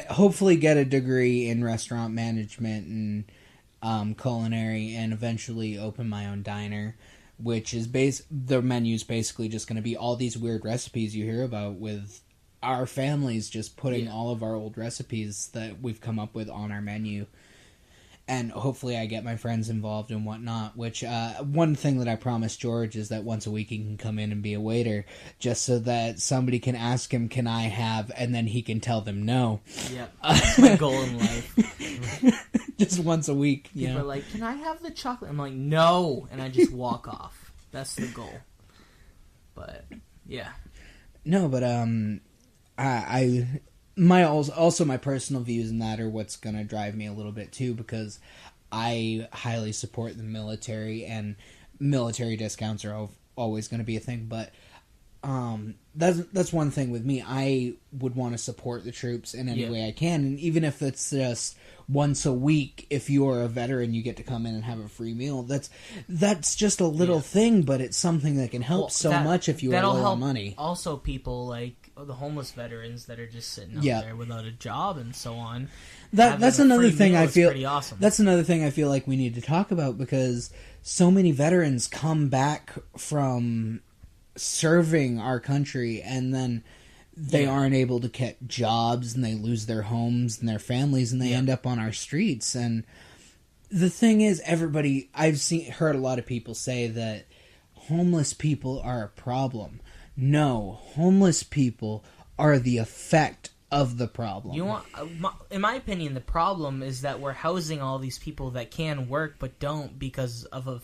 hopefully get a degree in restaurant management and culinary, and eventually open my own diner, which is the menu's basically just going to be all these weird recipes you hear about, with our families just putting all of our old recipes that we've come up with on our menu. And hopefully I get my friends involved and whatnot, which one thing that I promised George is that once a week he can come in and be a waiter, just so that somebody can ask him, can I have, and then he can tell them no. Yep, that's my goal in life. Just once a week. People are like, can I have the chocolate? I'm like, no, and I just walk off. That's the goal. But, yeah. No, but my personal views in that are what's going to drive me a little bit too, because I highly support the military, and military discounts are always going to be a thing. But that's one thing with me. I would want to support the troops in any way I can, and even if it's just once a week, if you're a veteran, you get to come in and have a free meal. That's just a little thing, but it's something that can help much if you are low on money. Also, people like the homeless veterans that are just sitting out there without a job and so on. That's another thing I feel. Pretty awesome. That's another thing I feel like we need to talk about, because so many veterans come back from serving our country, and then they aren't able to get jobs, and they lose their homes and their families, and they end up on our streets. And the thing is, I've heard a lot of people say that homeless people are a problem. No, homeless people are the effect of the problem. In my opinion, the problem is that we're housing all these people that can work but don't, because of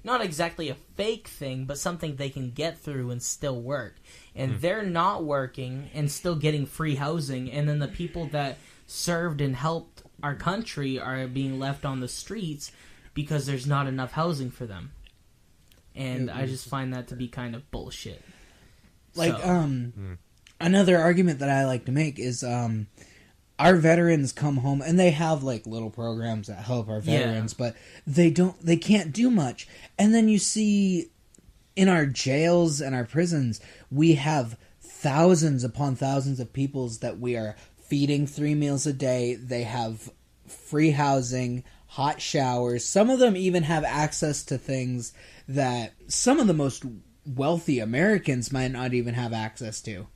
not exactly a fake thing, but something they can get through and still work. And they're not working and still getting free housing, and then the people that served and helped our country are being left on the streets because there's not enough housing for them. And I just find that to be kind of bullshit. Another argument that I like to make is our veterans come home, and they have like little programs that help our veterans, but they can't do much. And then you see in our jails and our prisons, we have thousands upon thousands of peoples that we are feeding 3 meals a day. They have free housing, hot showers. Some of them even have access to things that some of the most wealthy Americans might not even have access to.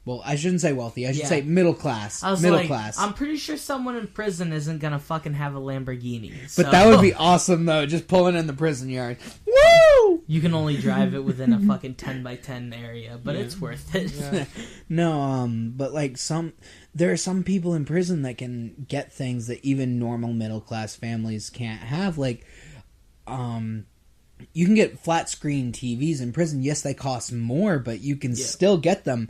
Well, I shouldn't say wealthy. I should say middle class. Class. I'm pretty sure someone in prison isn't going to fucking have a Lamborghini. But that would be awesome, though. Just pulling in the prison yard. Woo! You can only drive it within a fucking 10 by 10 area, but it's worth it. Yeah. No, but like there are some people in prison that can get things that even normal middle class families can't have. Like, you can get flat screen TVs in prison. Yes, they cost more, but you can still get them.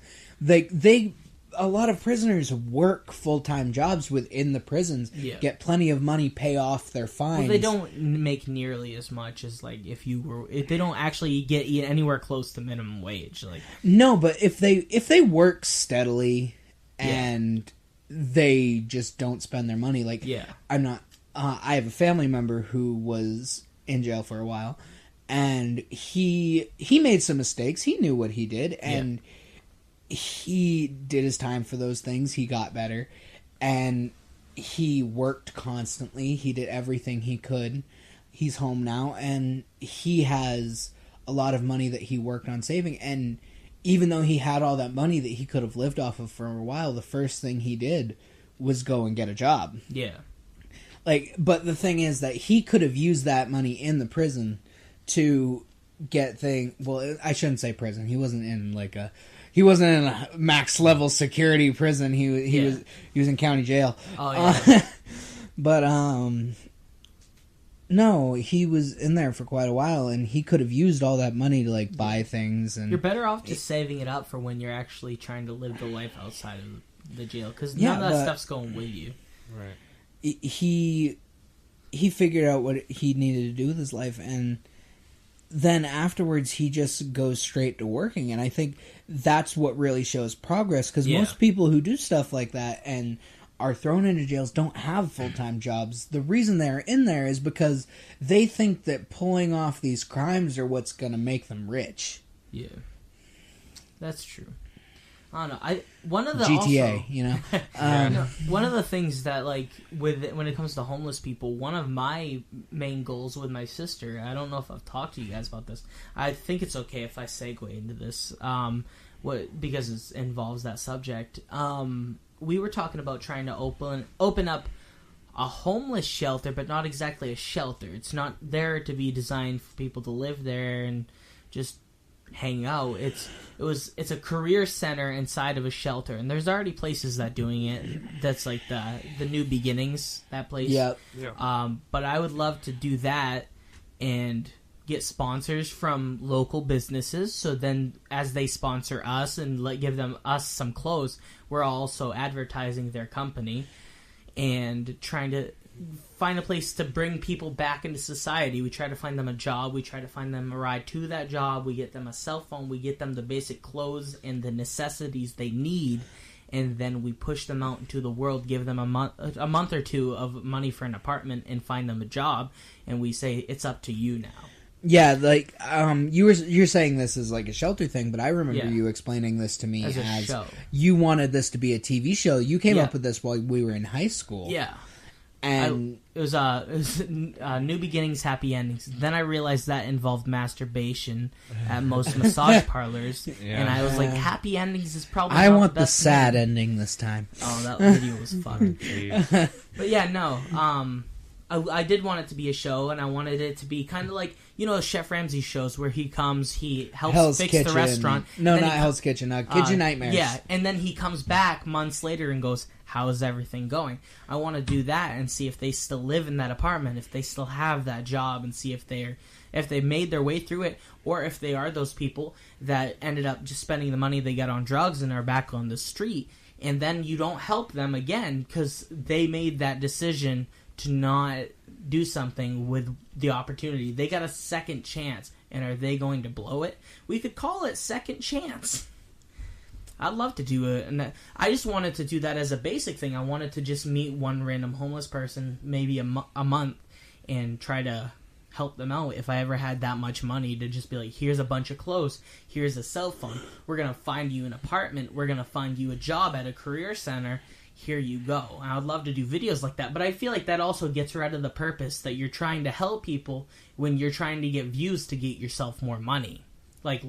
A lot of prisoners work full-time jobs within the prisons, get plenty of money, pay off their fines. Well, they don't make nearly as much as like if they don't actually get anywhere close to minimum wage. Like, no, but if they work steadily and they just don't spend their money, like I'm not. I have a family member who was in jail for a while, and he made some mistakes. He knew what he did, and he did his time for those things. He got better, and he worked constantly. He did everything he could. He's home now, and he has a lot of money that he worked on saving. And even though he had all that money that he could have lived off of for a while, the first thing he did was go and get a job. Yeah. But the thing is that he could have used that money in the prison to get things. Well, I shouldn't say prison. He wasn't in a max level security prison. He was in county jail. Oh yeah. But no, he was in there for quite a while, and he could have used all that money to like buy things. And you're better off just saving it up for when you're actually trying to live the life outside of the jail, because none of that stuff's going with you. Right. He figured out what he needed to do with his life, and then afterwards he just goes straight to working. And I think that's what really shows progress, because most people who do stuff like that and are thrown into jails don't have full-time jobs. The reason they're in there is because they think that pulling off these crimes are what's going to make them rich. Yeah, that's true. I don't know. One of the GTA, also, you know. one of the things that like when it comes to homeless people, one of my main goals with my sister. I don't know if I've talked to you guys about this. I think it's okay if I segue into this, because it involves that subject. We were talking about trying to open up a homeless shelter, but not exactly a shelter. It's not there to be designed for people to live there and just hang out. It's a career center inside of a shelter, and there's already places that doing it. That's like the New Beginnings, that place. Yeah. But I would love to do that and get sponsors from local businesses. So then, as they sponsor us and give us some clothes, we're also advertising their company and trying to find a place to bring people back into society. We try to find them a job. We try to find them a ride to that job. We get them a cell phone. We get them the basic clothes and the necessities they need. And then we push them out into the world, give them a month or two of money for an apartment, and find them a job. And we say, it's up to you now. Yeah, like you're saying this is like a shelter thing, but I remember you explaining this to me as show. You wanted this to be a TV show. You came up with this while we were in high school. Yeah. And it was New Beginnings, Happy Endings. Then I realized that involved masturbation at most massage parlors, and I was like, Happy Endings is probably. I not want the best sad name. ending this time. Oh, that video was fun. But yeah, no. I did want it to be a show, and I wanted it to be kind of like, Chef Ramsay's shows where he comes, he helps Hell's fix Kitchen. the restaurant. No, not Hell's Kitchen. Kitchen Nightmares. Yeah, and then he comes back months later and goes, how's everything going? I want to do that and see if they still live in that apartment, if they still have that job, and see if they made their way through it, or if they are those people that ended up just spending the money they got on drugs and are back on the street. And then you don't help them again because they made that decision to not do something with the opportunity. They got a second chance, and are they going to blow it? We could call it Second Chance. I'd love to do it, and I just wanted to do that as a basic thing. I wanted to just meet one random homeless person, maybe a month, and try to help them out if I ever had that much money to just be like, here's a bunch of clothes, here's a cell phone, we're going to find you an apartment, we're going to find you a job at a career center, here you go. And I would love to do videos like that, but I feel like that also gets rid of the purpose that you're trying to help people when you're trying to get views to get yourself more money. Like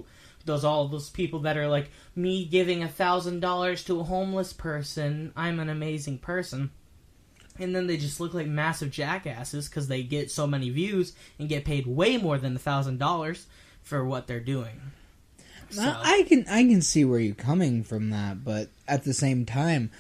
all those people that are like, me giving $1,000 to a homeless person, I'm an amazing person. And then they just look like massive jackasses because they get so many views and get paid way more than $1,000 for what they're doing. So. I can see where you're coming from that, but at the same time,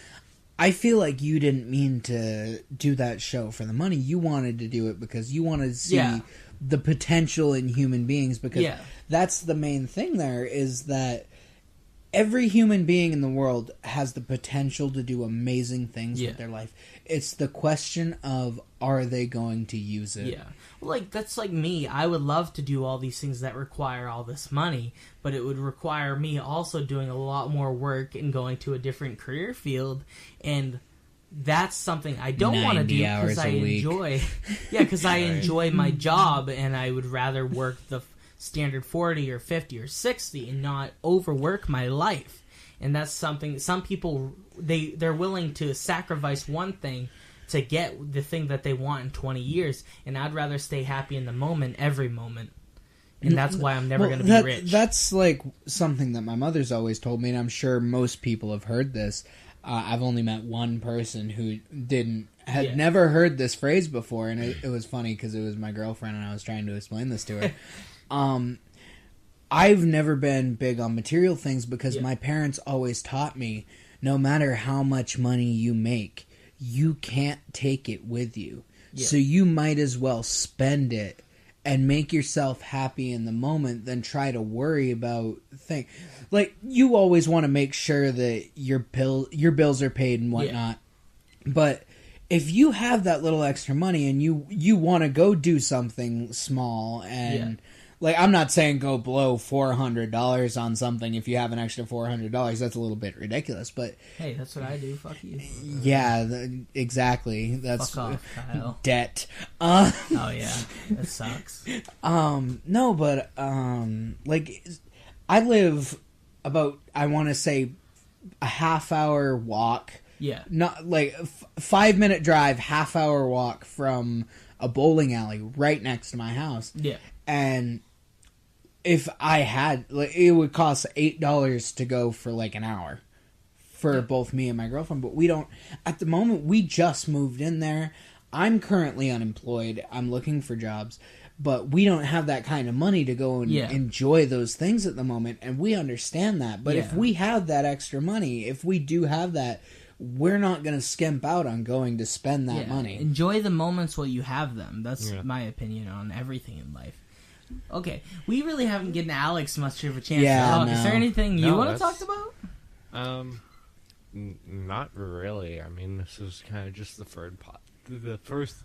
I feel like you didn't mean to do that show for the money. You wanted to do it because you wanted to see the potential in human beings, because that's the main thing there, is that every human being in the world has the potential to do amazing things with their life. It's the question of, are they going to use it? Yeah. Well, that's like me. I would love to do all these things that require all this money, but it would require me also doing a lot more work and going to a different career field, and that's something I don't want to do because I enjoy. Because I enjoy my job, and I would rather work the standard 40 or 50 or 60 and not overwork my life. And that's something some people they're willing to sacrifice one thing to get the thing that they want in 20 years, and I'd rather stay happy in the moment, every moment. And that's why I'm never going to be rich. That's like something that my mother's always told me, and I'm sure most people have heard this. I've only met one person who had never heard this phrase before, and it was funny because it was my girlfriend, and I was trying to explain this to her. I've never been big on material things because my parents always taught me, no matter how much money you make, you can't take it with you. Yeah. So you might as well spend it and make yourself happy in the moment than try to worry about things. Like, you always want to make sure that your bills are paid and whatnot. Yeah. But if you have that little extra money and you want to go do something small and Like, I'm not saying go blow $400 on something if you have an extra $400. That's a little bit ridiculous, but Hey, that's what I do. Fuck you. yeah, exactly. That's Fuck off, Kyle. debt. Oh yeah, that sucks. No, but like, I live about, I want to say, a half-hour walk. Yeah. Not like 5-minute drive, half-hour walk from a bowling alley right next to my house. Yeah. And if I had, like, it would cost $8 to go for like an hour for both me and my girlfriend. But we don't, at the moment, we just moved in there. I'm currently unemployed. I'm looking for jobs. But we don't have that kind of money to go and enjoy those things at the moment. And we understand that. But if we have that extra money, if we do have that, we're not going to skimp out on going to spend that money. Enjoy the moments while you have them. That's my opinion on everything in life. Okay, we really haven't given Alex much of a chance to talk. Is there anything you want to talk about? Not really. I mean, this is kind of just the first.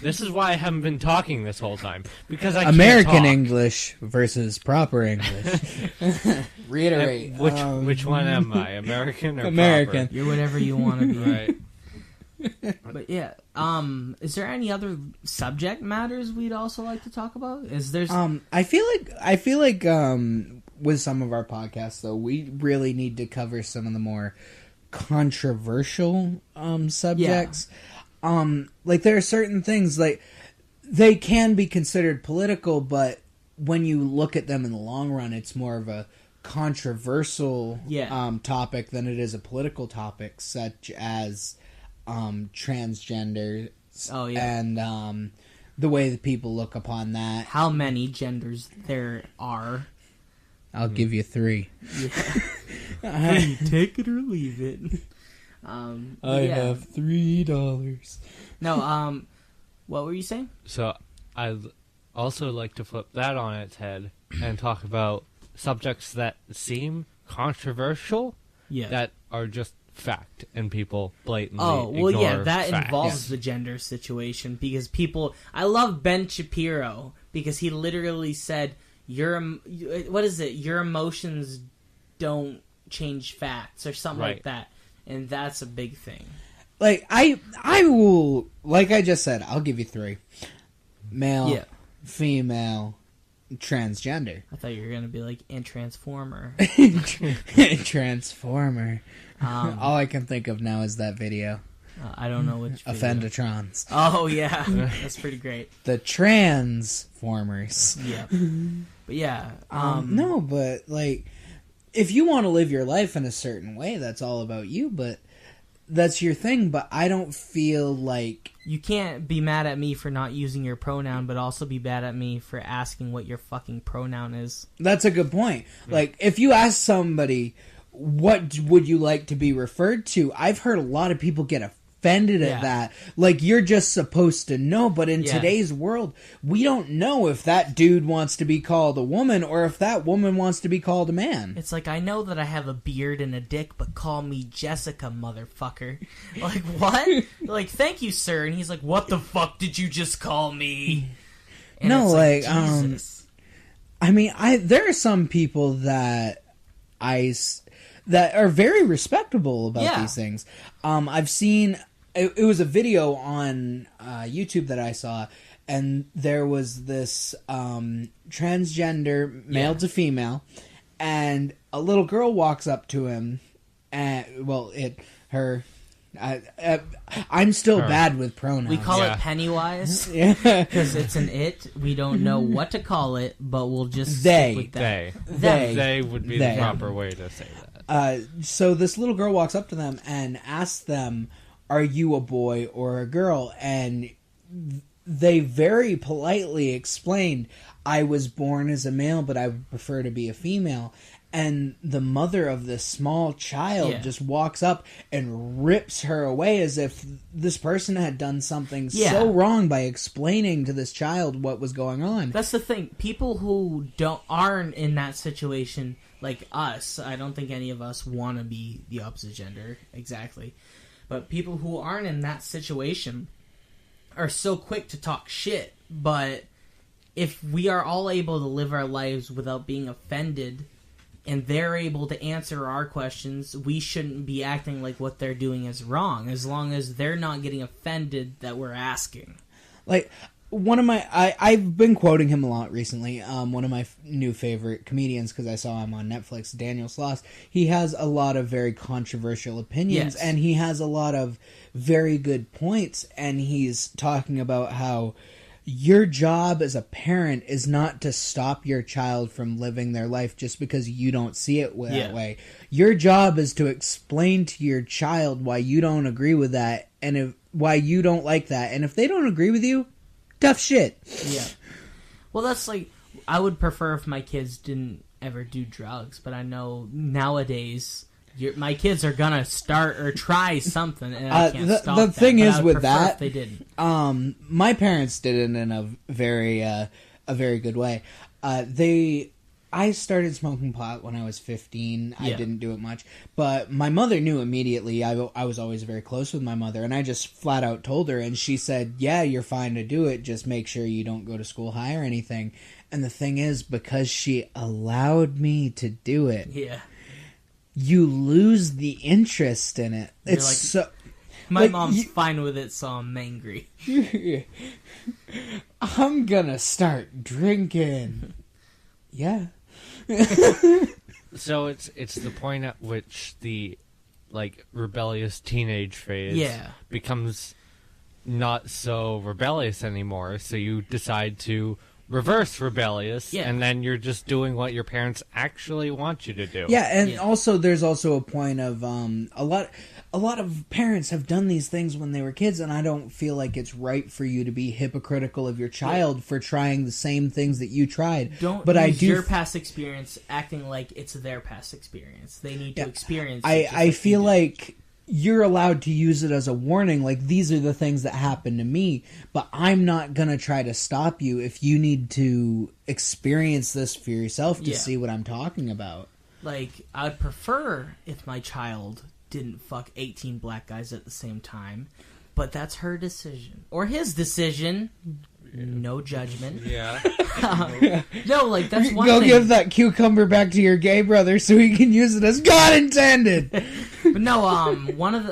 This is why I haven't been talking this whole time, because I American can't talk. English versus proper English. Reiterate. Which one am I? American or American? Proper? You're whatever you want to be. Right. But yeah, is there any other subject matters we'd also like to talk about? Is there? I feel like with some of our podcasts though, we really need to cover some of the more controversial subjects. Like, there are certain things, like, they can be considered political, but when you look at them in the long run, it's more of a controversial topic than it is a political topic, such as transgender and the way that people look upon that. How many genders there are? I'll give you 3. Take it or leave it. I have $3. No, what were you saying? So I'd also like to flip that on its head and talk about subjects that seem controversial, that are just fact, and people blatantly ignore that fact. involves the gender situation, because I love Ben Shapiro, because he literally said, your emotions don't change facts, or something like that. And that's a big thing. Like, I will, like I just said, I'll give you 3. Male, female, transgender. I thought you were going to be like, and Transformer. Transformer. All I can think of now is that video. I don't know which video. Offendatrons. Oh, yeah. That's pretty great. The Transformers. Yeah. But yeah. No, but, like, if you want to live your life in a certain way, that's all about you, but that's your thing. But I don't feel like... You can't be mad at me for not using your pronoun, but also be mad at me for asking what your fucking pronoun is. That's a good point. Like, if you ask somebody, what would you like to be referred to? I've heard a lot of people get offended at that. Like, you're just supposed to know, but in today's world, we don't know if that dude wants to be called a woman or if that woman wants to be called a man. It's like, I know that I have a beard and a dick, but call me Jessica, motherfucker. Like, what? Like, thank you, sir. And he's like, what the fuck did you just call me? And no, it's like, Jesus. I mean, there are some people that are very respectable about these things. I've seen... It was a video on YouTube that I saw, and there was this transgender male to female, and a little girl walks up to him, and I'm still bad with pronouns. We call it Pennywise because it's an it. We don't know what to call it, but we'll just stick with that. They would be the proper way to say that. So this little girl walks up to them and asks them, are you a boy or a girl? And they very politely explained, I was born as a male, but I would prefer to be a female. And the mother of this small child just walks up and rips her away as if this person had done something so wrong by explaining to this child what was going on. That's the thing. People who aren't in that situation, like us, I don't think any of us want to be the opposite gender, exactly. But people who aren't in that situation are so quick to talk shit, but if we are all able to live our lives without being offended, and they're able to answer our questions, we shouldn't be acting like what they're doing is wrong, as long as they're not getting offended that we're asking. Like, one of my... I've been quoting him a lot recently. One of my new favorite comedians, because I saw him on Netflix, Daniel Sloss. He has a lot of very controversial opinions, Yes. and he has a lot of very good points, and he's talking about how your job as a parent is not to stop your child from living their life just because you don't see it that way. Your job is to explain to your child why you don't agree with that, and why you don't like that. And if they don't agree with you, tough shit. Yeah. Well, that's like, I would prefer if my kids didn't ever do drugs, but I know nowadays my kids are gonna start or try something, and I can't stop the that. thing But is I would with prefer that, if they didn't. My parents did it in a very good way. I started smoking pot when I was 15. I Yeah. didn't do it much, but my mother knew immediately. I was always very close with my mother, and I just flat out told her, and she said, "Yeah, you're fine to do it. Just make sure you don't go to school high or anything." And the thing is, because she allowed me to do it, Yeah. you lose the interest in it. You're It's like, so... My like, mom's fine with it, so I'm angry. I'm gonna start drinking. Yeah. So it's the point at which the rebellious teenage phase becomes not so rebellious anymore. So you decide to reverse rebellious, and then you're just doing what your parents actually want you to do. Yeah, and also there's also a point of a lot of parents have done these things when they were kids, and I don't feel like it's right for you to be hypocritical of your child for trying the same things that you tried. But use your past experience acting like it's their past experience. They need to experience it. I feel like you're allowed to use it as a warning, like, these are the things that happened to me, but I'm not gonna try to stop you if you need to experience this for yourself to see what I'm talking about. Like, I'd prefer if my child didn't fuck 18 black guys at the same time, but that's her decision. Or his decision. No judgment. Yeah. No, like, that's one Go thing. give that cucumber back to your gay brother so he can use it as God intended. But no,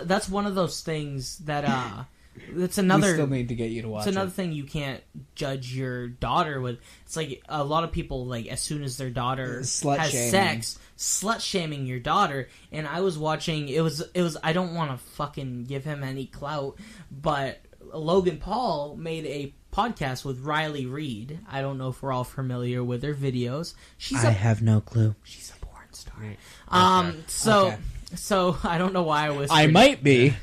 that's one of those things that that's another. We still need to get you to watch It's another it. thing you can't judge your daughter with. It's like a lot of people, like, as soon as their daughter Slut has shaming. sex, slut shaming your daughter. And I was watching. It was. I don't want to fucking give him any clout, but Logan Paul made a podcast with Riley Reid. I don't know if we're all familiar with her videos. I have no clue. She's a porn star. Okay. So I don't know why I was. I might be.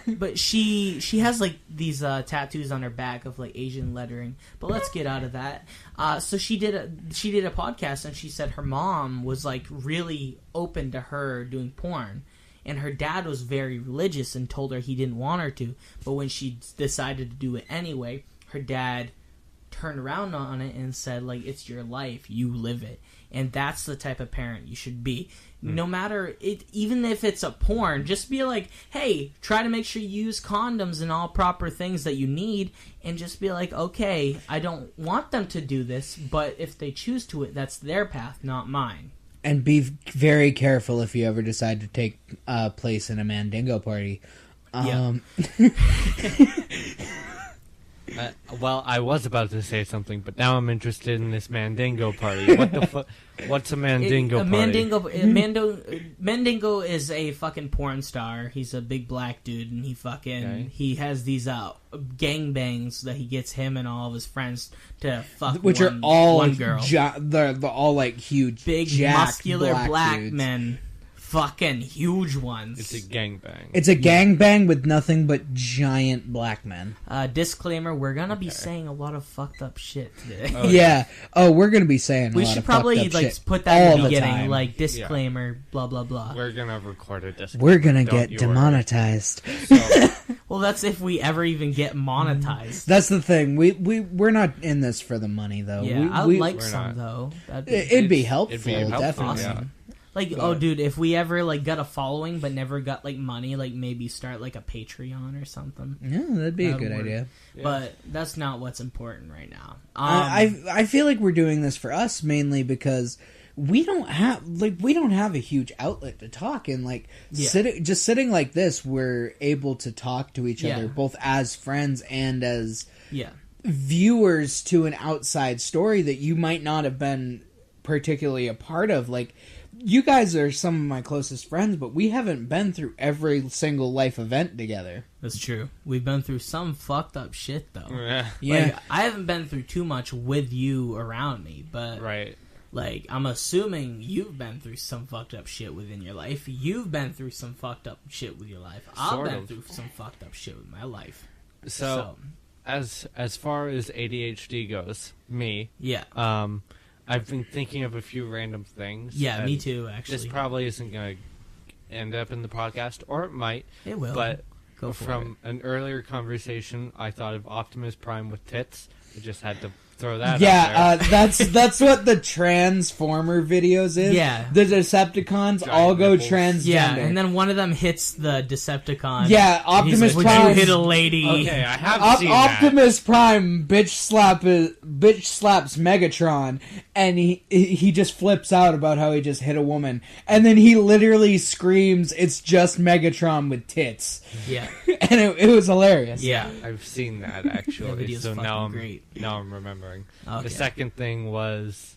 But she has like these tattoos on her back of like Asian lettering. But let's get out of that. So she did a podcast, and she said her mom was like really open to her doing porn, and her dad was very religious and told her he didn't want her to. But when she decided to do it anyway, her dad turned around on it and said, like, it's your life, you live it. And that's the type of parent you should be. No matter it, even if it's a porn, just be like, hey, try to make sure you use condoms and all proper things that you need, and just be like, okay, I don't want them to do this, but if they choose to, that's their path, not mine. And be very careful if you ever decide to take place in a Mandingo party. Well, I was about to say something, but now I'm interested in this Mandingo party. What the fuck? What's a Mandingo party? Mandingo is a fucking porn star. He's a big black dude, and he has these gangbangs that he gets him and all of his friends to fuck, Which one, are all one girl. They're all like huge, Big, jacked muscular black dudes. men. Fucking huge ones. It's a gangbang. It's a gangbang with nothing but giant black men. Disclaimer, we're gonna be saying a lot of fucked up shit today. Oh, yeah. Oh, we're gonna be saying a We lot should of probably fucked up like shit put that in all the the beginning, time. like disclaimer, blah blah blah. We're gonna record a disc. We're gonna Don't get you worry. demonetized. So, Well, that's if we ever even get monetized. That's the thing. We're not in this for the money though. Yeah, I'd we, like We're some not. though. It'd be It's- helpful, it'd be helpful, definitely. awesome. Like, But- oh, dude, if we ever like got a following but never got like money, like maybe start like a Patreon or something. Yeah, that'd be a That'd good work. idea. Yeah. But that's not what's important right now. I feel like we're doing this for us mainly because we don't have a huge outlet to talk, and like Yeah. sitting like this, we're able to talk to each Yeah. other both as friends and as yeah, viewers to an outside story that you might not have been particularly a part of. Like, you guys are some of my closest friends, but we haven't been through every single life event together. that's true. We've been through some fucked up shit though. Yeah. Yeah. Like, I haven't been through too much with you around me, but Right. like, I'm assuming you've been through some fucked up shit within your life. You've been through some fucked up shit with your life. I've Sort been of. through some fucked up shit with my life. So, as far as ADHD goes, me, yeah. I've been thinking of a few random things. Yeah, me and too, actually. This probably isn't going to end up in the podcast, or it might. It will. But Go for from an earlier conversation, I thought of Optimus Prime with tits. I just had to throw that out Yeah, there. that's what the Transformer videos is. Yeah. The Decepticons Giant all go nipples. transgender. Yeah, and then one of them hits the Decepticon. Yeah, and he's Optimus like, Prime. Would you hit a lady? Okay, I have seen Optimus Prime bitch slaps Megatron, and he just flips out about how he just hit a woman, and then he literally screams, "It's just Megatron with tits," Yeah. and it was hilarious. Yeah. that. I've seen that actually. That video's so fucking now I'm great. now I'm remembering. Okay. The second thing was,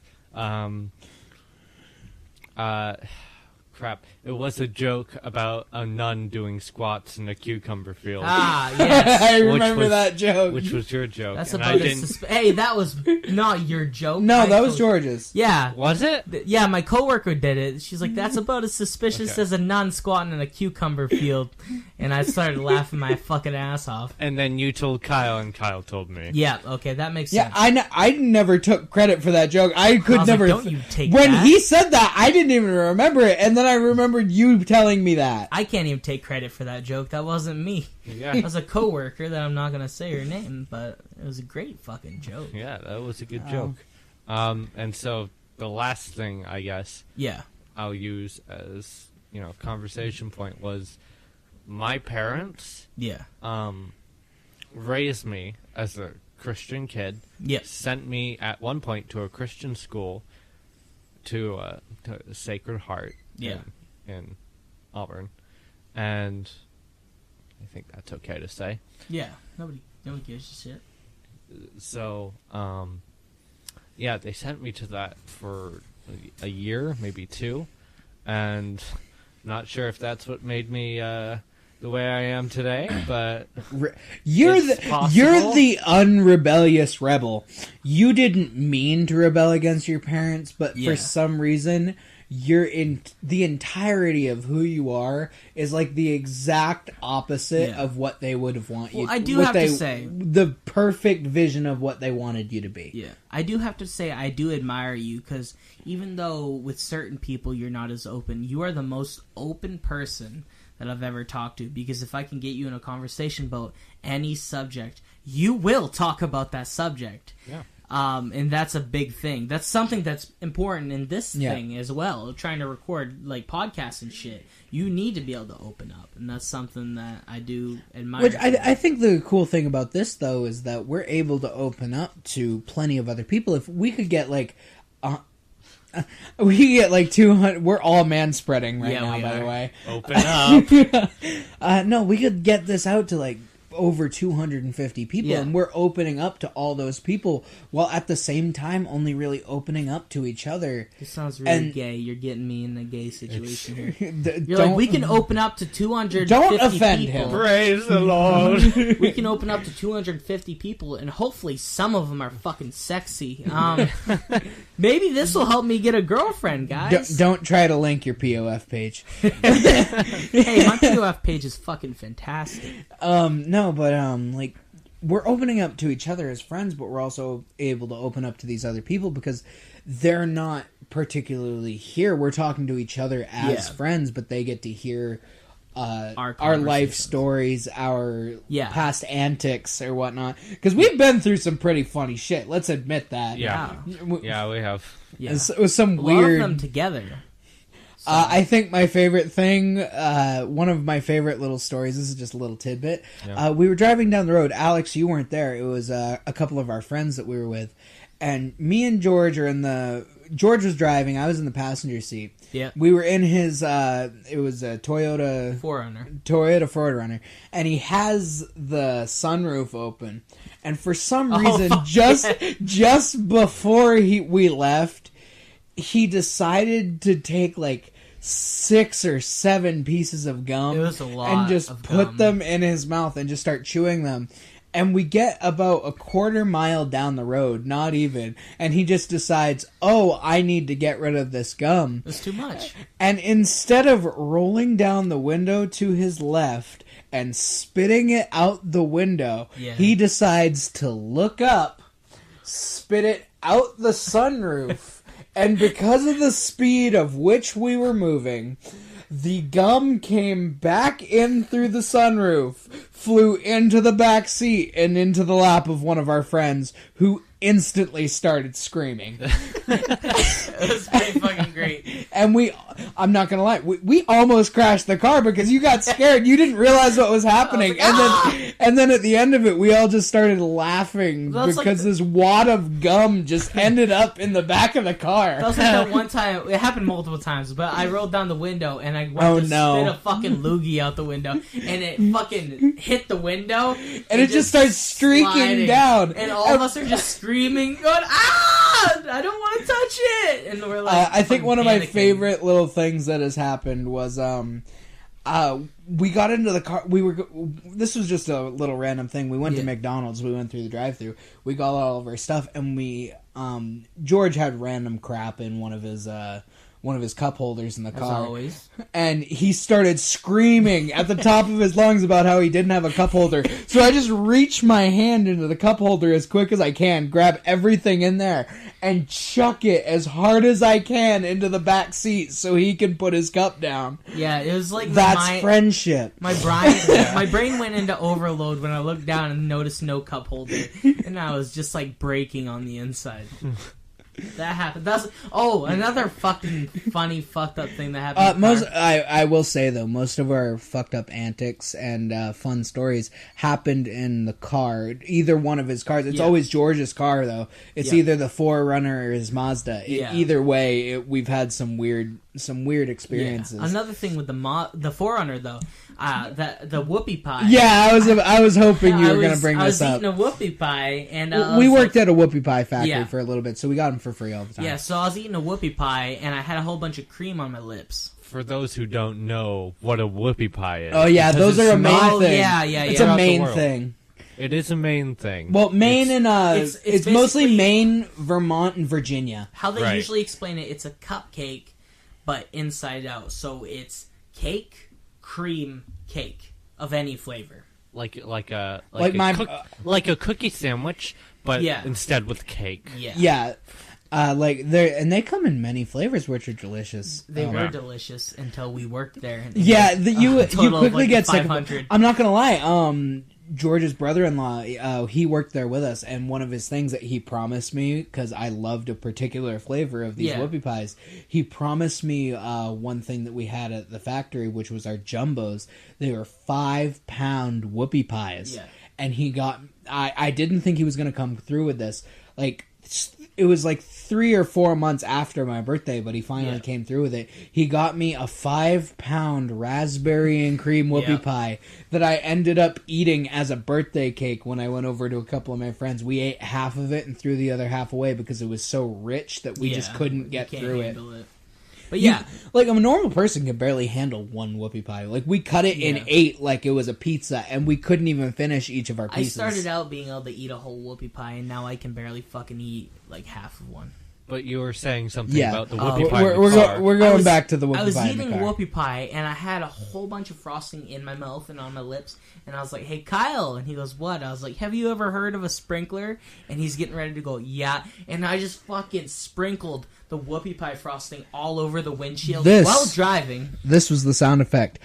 crap. It was a joke about a nun doing squats in a cucumber field, Ah, yes. I Which remember was- that joke. which was your joke. That's and about I a didn't. Hey, that was not your joke. No, I that was told- George's. Yeah. Was it? Yeah, my coworker did it. She's like, that's about as suspicious Okay. as a nun squatting in a cucumber field. And I started laughing my fucking ass off. And then you told Kyle, and Kyle told me. Yeah, okay, that makes Yeah, sense. I never took credit for that joke. I could I was never. like, don't you take when that. he said that, I didn't even remember it, and then I remembered you telling me that. I can't even take credit for that joke. That wasn't me. Yeah, That was a coworker that I'm not gonna say her name, but it was a great fucking joke. yeah, that was a good Oh. joke. And so the last thing I guess Yeah. I'll use as conversation point was my parents Yeah. raised me as a Christian kid. Yep. Sent me at one point to a Christian school to Sacred Heart. Yeah. in Auburn, and I think that's okay to say. Yeah. Nobody gives a shit. So, yeah, they sent me to that for a year, maybe two, and not sure if that's what made me the way I am today, but You're It's possible. you're the unrebellious rebel. You didn't mean to rebel against your parents, but Yeah. for some reason, you're in the entirety of who you are is like the exact opposite Yeah. of what they would have wanted. Well, I do have to say- the perfect vision of what they wanted you to be. Yeah. I do have to say I do admire you because even though with certain people you're not as open, you are the most open person that I've ever talked to, because if I can get you in a conversation about any subject, you will talk about that subject. yeah. And that's a big thing. That's something that's important in this Yeah. thing as well. Trying to record like podcasts and shit, you need to be able to open up, and that's something that I do admire. Which I think the cool thing about this, though, is that we're able to open up to plenty of other people. If we could get, like, we could get, like, 200... We're all man-spreading right Yeah, now, we by are. the way. Open up. No, we could get this out to, like, over 250 people, Yeah. and we're opening up to all those people, while at the same time only really opening up to each other. This sounds really and- gay. You're getting me in a gay situation here. You're You're like, we can open up to 250 Don't offend people. him. Praise the Lord. We can open up to 250 people, and hopefully some of them are fucking sexy. Maybe this will help me get a girlfriend, guys. Don't try to link your POF page. Hey, my POF page is fucking fantastic. No, but like, we're opening up to each other as friends, but we're also able to open up to these other people because they're not particularly here. We're talking to each other as Yeah. friends, but they get to hear our life conversations. stories, our Yeah. past antics or whatnot. Because we've been through some pretty funny shit. Let's admit that. Yeah. W- Yeah, we have. Yeah. It was some A lot of weird. them together. I think my favorite thing, one of my favorite little stories, this is just a little tidbit. Yeah. We were driving down the road. Alex, you weren't there. It was a couple of our friends that we were with. And me and George George was driving. I was in the passenger seat. Yeah. We were in his, it was a Toyota 4Runner. And he has the sunroof open. And for some reason, just before we left, he decided to take like 6 or 7 pieces of gum. It was a lot and just of put gum. them in his mouth and just start chewing them. And we get about a quarter mile down the road, not even, and he just decides, oh, I need to get rid of this gum. It's too much. And instead of rolling down the window to his left and spitting it out the window, Yeah. he decides to look up, spit it out the sunroof, and because of the speed of which we were moving, the gum came back in through the sunroof, flew into the back seat, and into the lap of one of our friends, who instantly started screaming. It was pretty fucking great. And I'm not gonna lie, we almost crashed the car because you got scared. You didn't realize what was happening, and then at the end of it, we all just started laughing That's because like this wad of gum just ended up in the back of the car. That was like that one time. It happened multiple times, but I rolled down the window and I went to spit a fucking loogie out the window, and it fucking hit the window, and it just starts streaking sliding. down. And all of us are just screaming, going, "Ah! I don't want to touch it!" And we're like, I think one of my panicking. favorite little things that has happened was we got into the car. This was just a little random thing. We went to McDonald's. We went through the drive-thru. We got all of our stuff, and we George had random crap in one of his cup holders in the As car. always. And he started screaming at the top of his lungs about how he didn't have a cup holder. So I just reach my hand into the cup holder as quick as I can, grab everything in there, and chuck it as hard as I can into the back seat so he can put his cup down. Yeah, it was like That's friendship. My brain went into overload when I looked down and noticed no cup holder, and I was just like breaking on the inside. That happened. That's another fucking funny fucked up thing that happened. I will say though, most of our fucked up antics and fun stories happened in the car. Either one of his cars. It's always George's car though. It's either the 4Runner or his Mazda. Either way, we've had some weird experiences. Yeah. Another thing with the 4Runner though, the whoopie pie. Yeah, I was hoping you were going to bring this up. I was eating a whoopie pie, and we worked at a whoopie pie factory for a little bit, so we got them for free all the time. Yeah, so I was eating a whoopie pie, and I had a whole bunch of cream on my lips. For those who don't know what a whoopie pie is. Oh yeah, because those are a main thing. Yeah. It's a main thing. It is a main thing. Well, Maine it's mostly basically- Maine, Vermont, and Virginia. How they Right. usually explain it, it's a cupcake, but inside out. So it's cake, cream, cake of any flavor. like a cookie sandwich, but instead with cake. Yeah. They come in many flavors, which are delicious. They were delicious until we worked there. And You total quickly of get sick of 500. it. I'm not gonna lie. George's brother-in-law, he worked there with us, and one of his things that he promised me, because I loved a particular flavor of these whoopie pies, he promised me one thing that we had at the factory, which was our jumbos. They were 5-pound whoopie pies. Yeah. And he got... I didn't think he was going to come through with this. Like, it was like 3 or 4 months after my birthday, but he finally came through with it. He got me a 5-pound raspberry and cream whoopie pie that I ended up eating as a birthday cake when I went over to a couple of my friends. We ate half of it and threw the other half away because it was so rich that we just couldn't get through it. But yeah. Like, a normal person can barely handle one whoopie pie. Like, we cut it in 8 like it was a pizza, and we couldn't even finish each of our pieces. I started out being able to eat a whole whoopie pie, and now I can barely fucking eat, like, half of one. But you were saying something about the whoopie pie. We're going back to the whoopie pie. I was in the eating car. whoopie pie, and I had a whole bunch of frosting in my mouth and on my lips, and I was like, "Hey, Kyle," and he goes, "What?" I was like, "Have you ever heard of a sprinkler?" And he's getting ready to go, "Yeah," and I just fucking sprinkled the whoopie pie frosting all over the windshield while driving. This was the sound effect.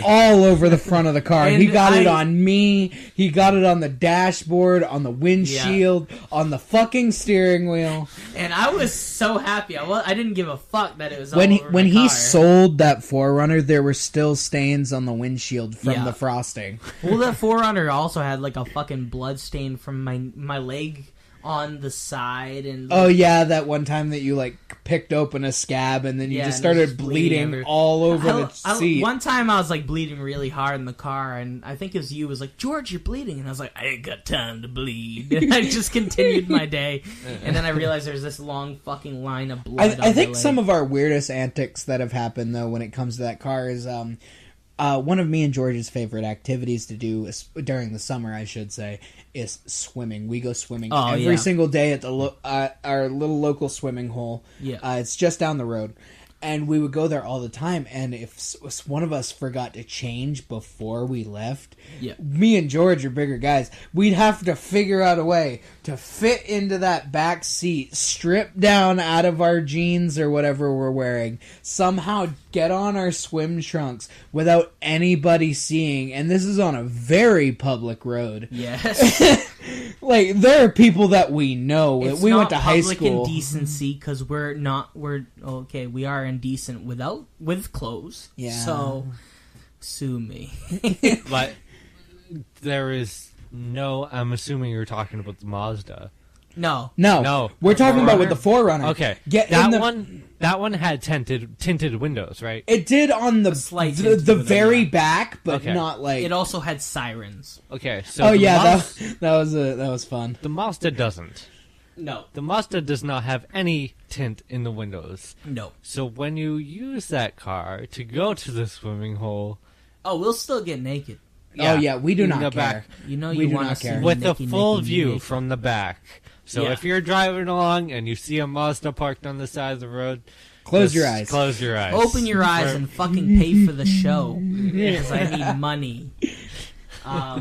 all over the front of the car. And He got it on me. He got it on the dashboard, on the windshield, on the fucking steering wheel. And I was so happy. I didn't give a fuck that it was When all he over when my he car. sold that 4Runner, there were still stains on the windshield from Yeah. the frosting. Well, the 4Runner also had like a fucking blood stain from my leg on the side, and Oh yeah, that one time that you like picked open a scab and then you Yeah, just and it was started just bleeding bleeding everywhere. all over the seat. One time I was like bleeding really hard in the car, and I think it was you was like, George, you're bleeding, and I was like, I ain't got time to bleed. And I just continued my day, and then I realized there's this long fucking line of blood. I think some of our weirdest antics that have happened though when it comes to that car is one of me and George's favorite activities to do during the summer, I should say, is swimming. We go swimming every single day at the our little local swimming hole. Yeah. It's just down the road. And we would go there all the time, and if one of us forgot to change before we left, me and George are bigger guys, we'd have to figure out a way to fit into that back seat, strip down out of our jeans or whatever we're wearing, somehow get on our swim trunks without anybody seeing, and this is on a very public road. Yes. Like, there are people that we know. It's we not went to high public school. indecency because we are indecent with clothes. Yeah. So sue me. But there is no. I'm assuming you're talking about the Mazda. No. No. We're talking about 4Runner? with the 4Runner. Okay, Get that in the, one. That one had tinted windows, right? It did on the slight the tinted window, very yeah. back, but Okay. not like. It also had sirens. Okay, so Oh the yeah, Maz- that was fun. the Mazda doesn't. No. The Mazda does not have any tint in the windows. No. So when you use that car to go to the swimming hole Oh, we'll still get naked. Oh yeah, we do in not the care. back You know We you do want not to see care. me with a naked, full naked, view naked. from the back. So Yeah. if you're driving along and you see a Mazda parked on the side of the road, Close just your eyes. Close your eyes. Open your eyes and fucking pay for the show because I need money.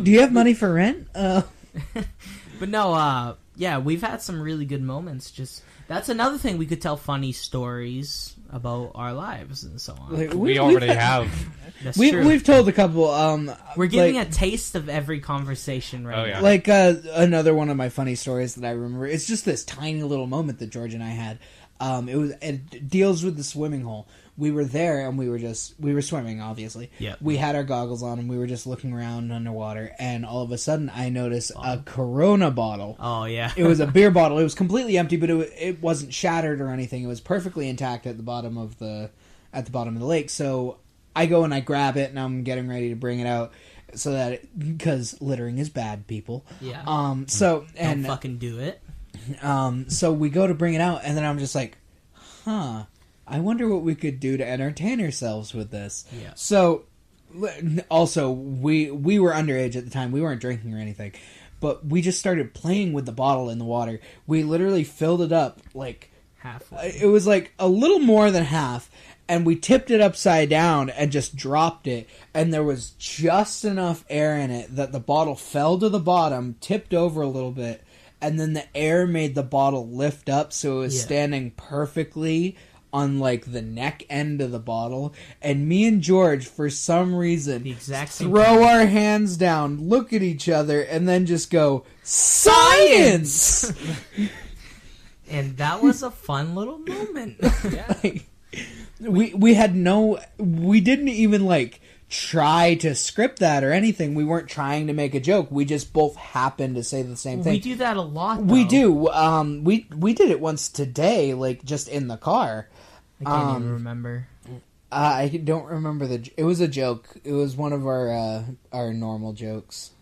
Do you have money for rent? But no, yeah, we've had some really good moments. Just that's another thing we could tell funny stories about our lives and so on. Like, we already have. That's true. We've told a couple. We're giving like, a taste of every conversation right Oh, yeah. now. like another one of my funny stories that I remember. It's just this tiny little moment that George and I had. It deals with the swimming hole. We were there and we were swimming, obviously. Yeah. We had our goggles on and we were just looking around underwater, and all of a sudden I noticed a Corona bottle. Oh yeah. It was a beer bottle. It was completely empty, but it wasn't shattered or anything. It was perfectly intact at the bottom of the lake. So I go and I grab it and I'm getting ready to bring it out so that because littering is bad, people. Yeah. So Don't and fucking do it. so we go to bring it out, and then I'm just like, I wonder what we could do to entertain ourselves with this. Yeah. So, also, we were underage at the time. We weren't drinking or anything. But we just started playing with the bottle in the water. We literally filled it up, like, Halfway. it was like a little more than half. And we tipped it upside down and just dropped it. And there was just enough air in it that the bottle fell to the bottom, tipped over a little bit. And then the air made the bottle lift up so it was standing perfectly on like the neck end of the bottle, and me and George for some reason The exact same throw our hands down, look at each other, and then just go science. And that was a fun little moment. Like, we didn't even like try to script that or anything. We weren't trying to make a joke. We just both happened to say the same thing. We do that a lot. We though. do. We did it once today, like just in the car. I can't even remember. I don't remember it was a joke. It was one of our normal jokes.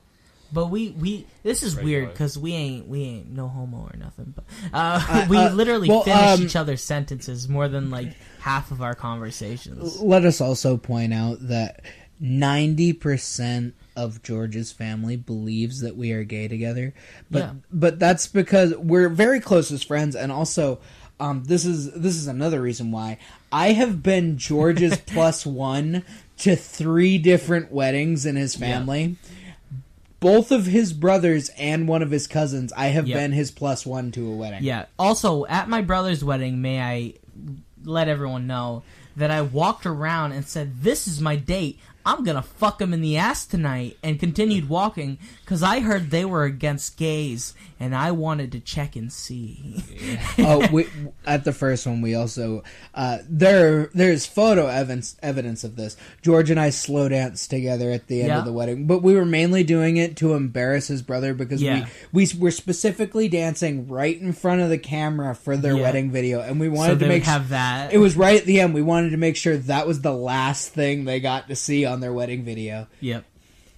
But we this is Right, weird right. because we ain't no homo or nothing. But we literally well, finish each other's sentences more than like half of our conversations. Let us also point out that 90% of George's family believes that we are gay together, but that's because we're very close as friends, and also this is another reason why I have been George's plus one to 3 different weddings in his family. Both of his brothers and one of his cousins, I have been his plus one to a wedding. Yeah. Also, at my brother's wedding, may I let everyone know that I walked around and said, "This is my date. I'm gonna fuck him in the ass tonight, and continued walking because I heard they were against gays, and I wanted to check and see. At the first one, we also there's photo evidence of this. George and I slow danced together at the end of the wedding, but we were mainly doing it to embarrass his brother because we were specifically dancing right in front of the camera for their wedding video, and we wanted to have that. It was right at the end. We wanted to make sure that was the last thing they got to see on their wedding video. Yep.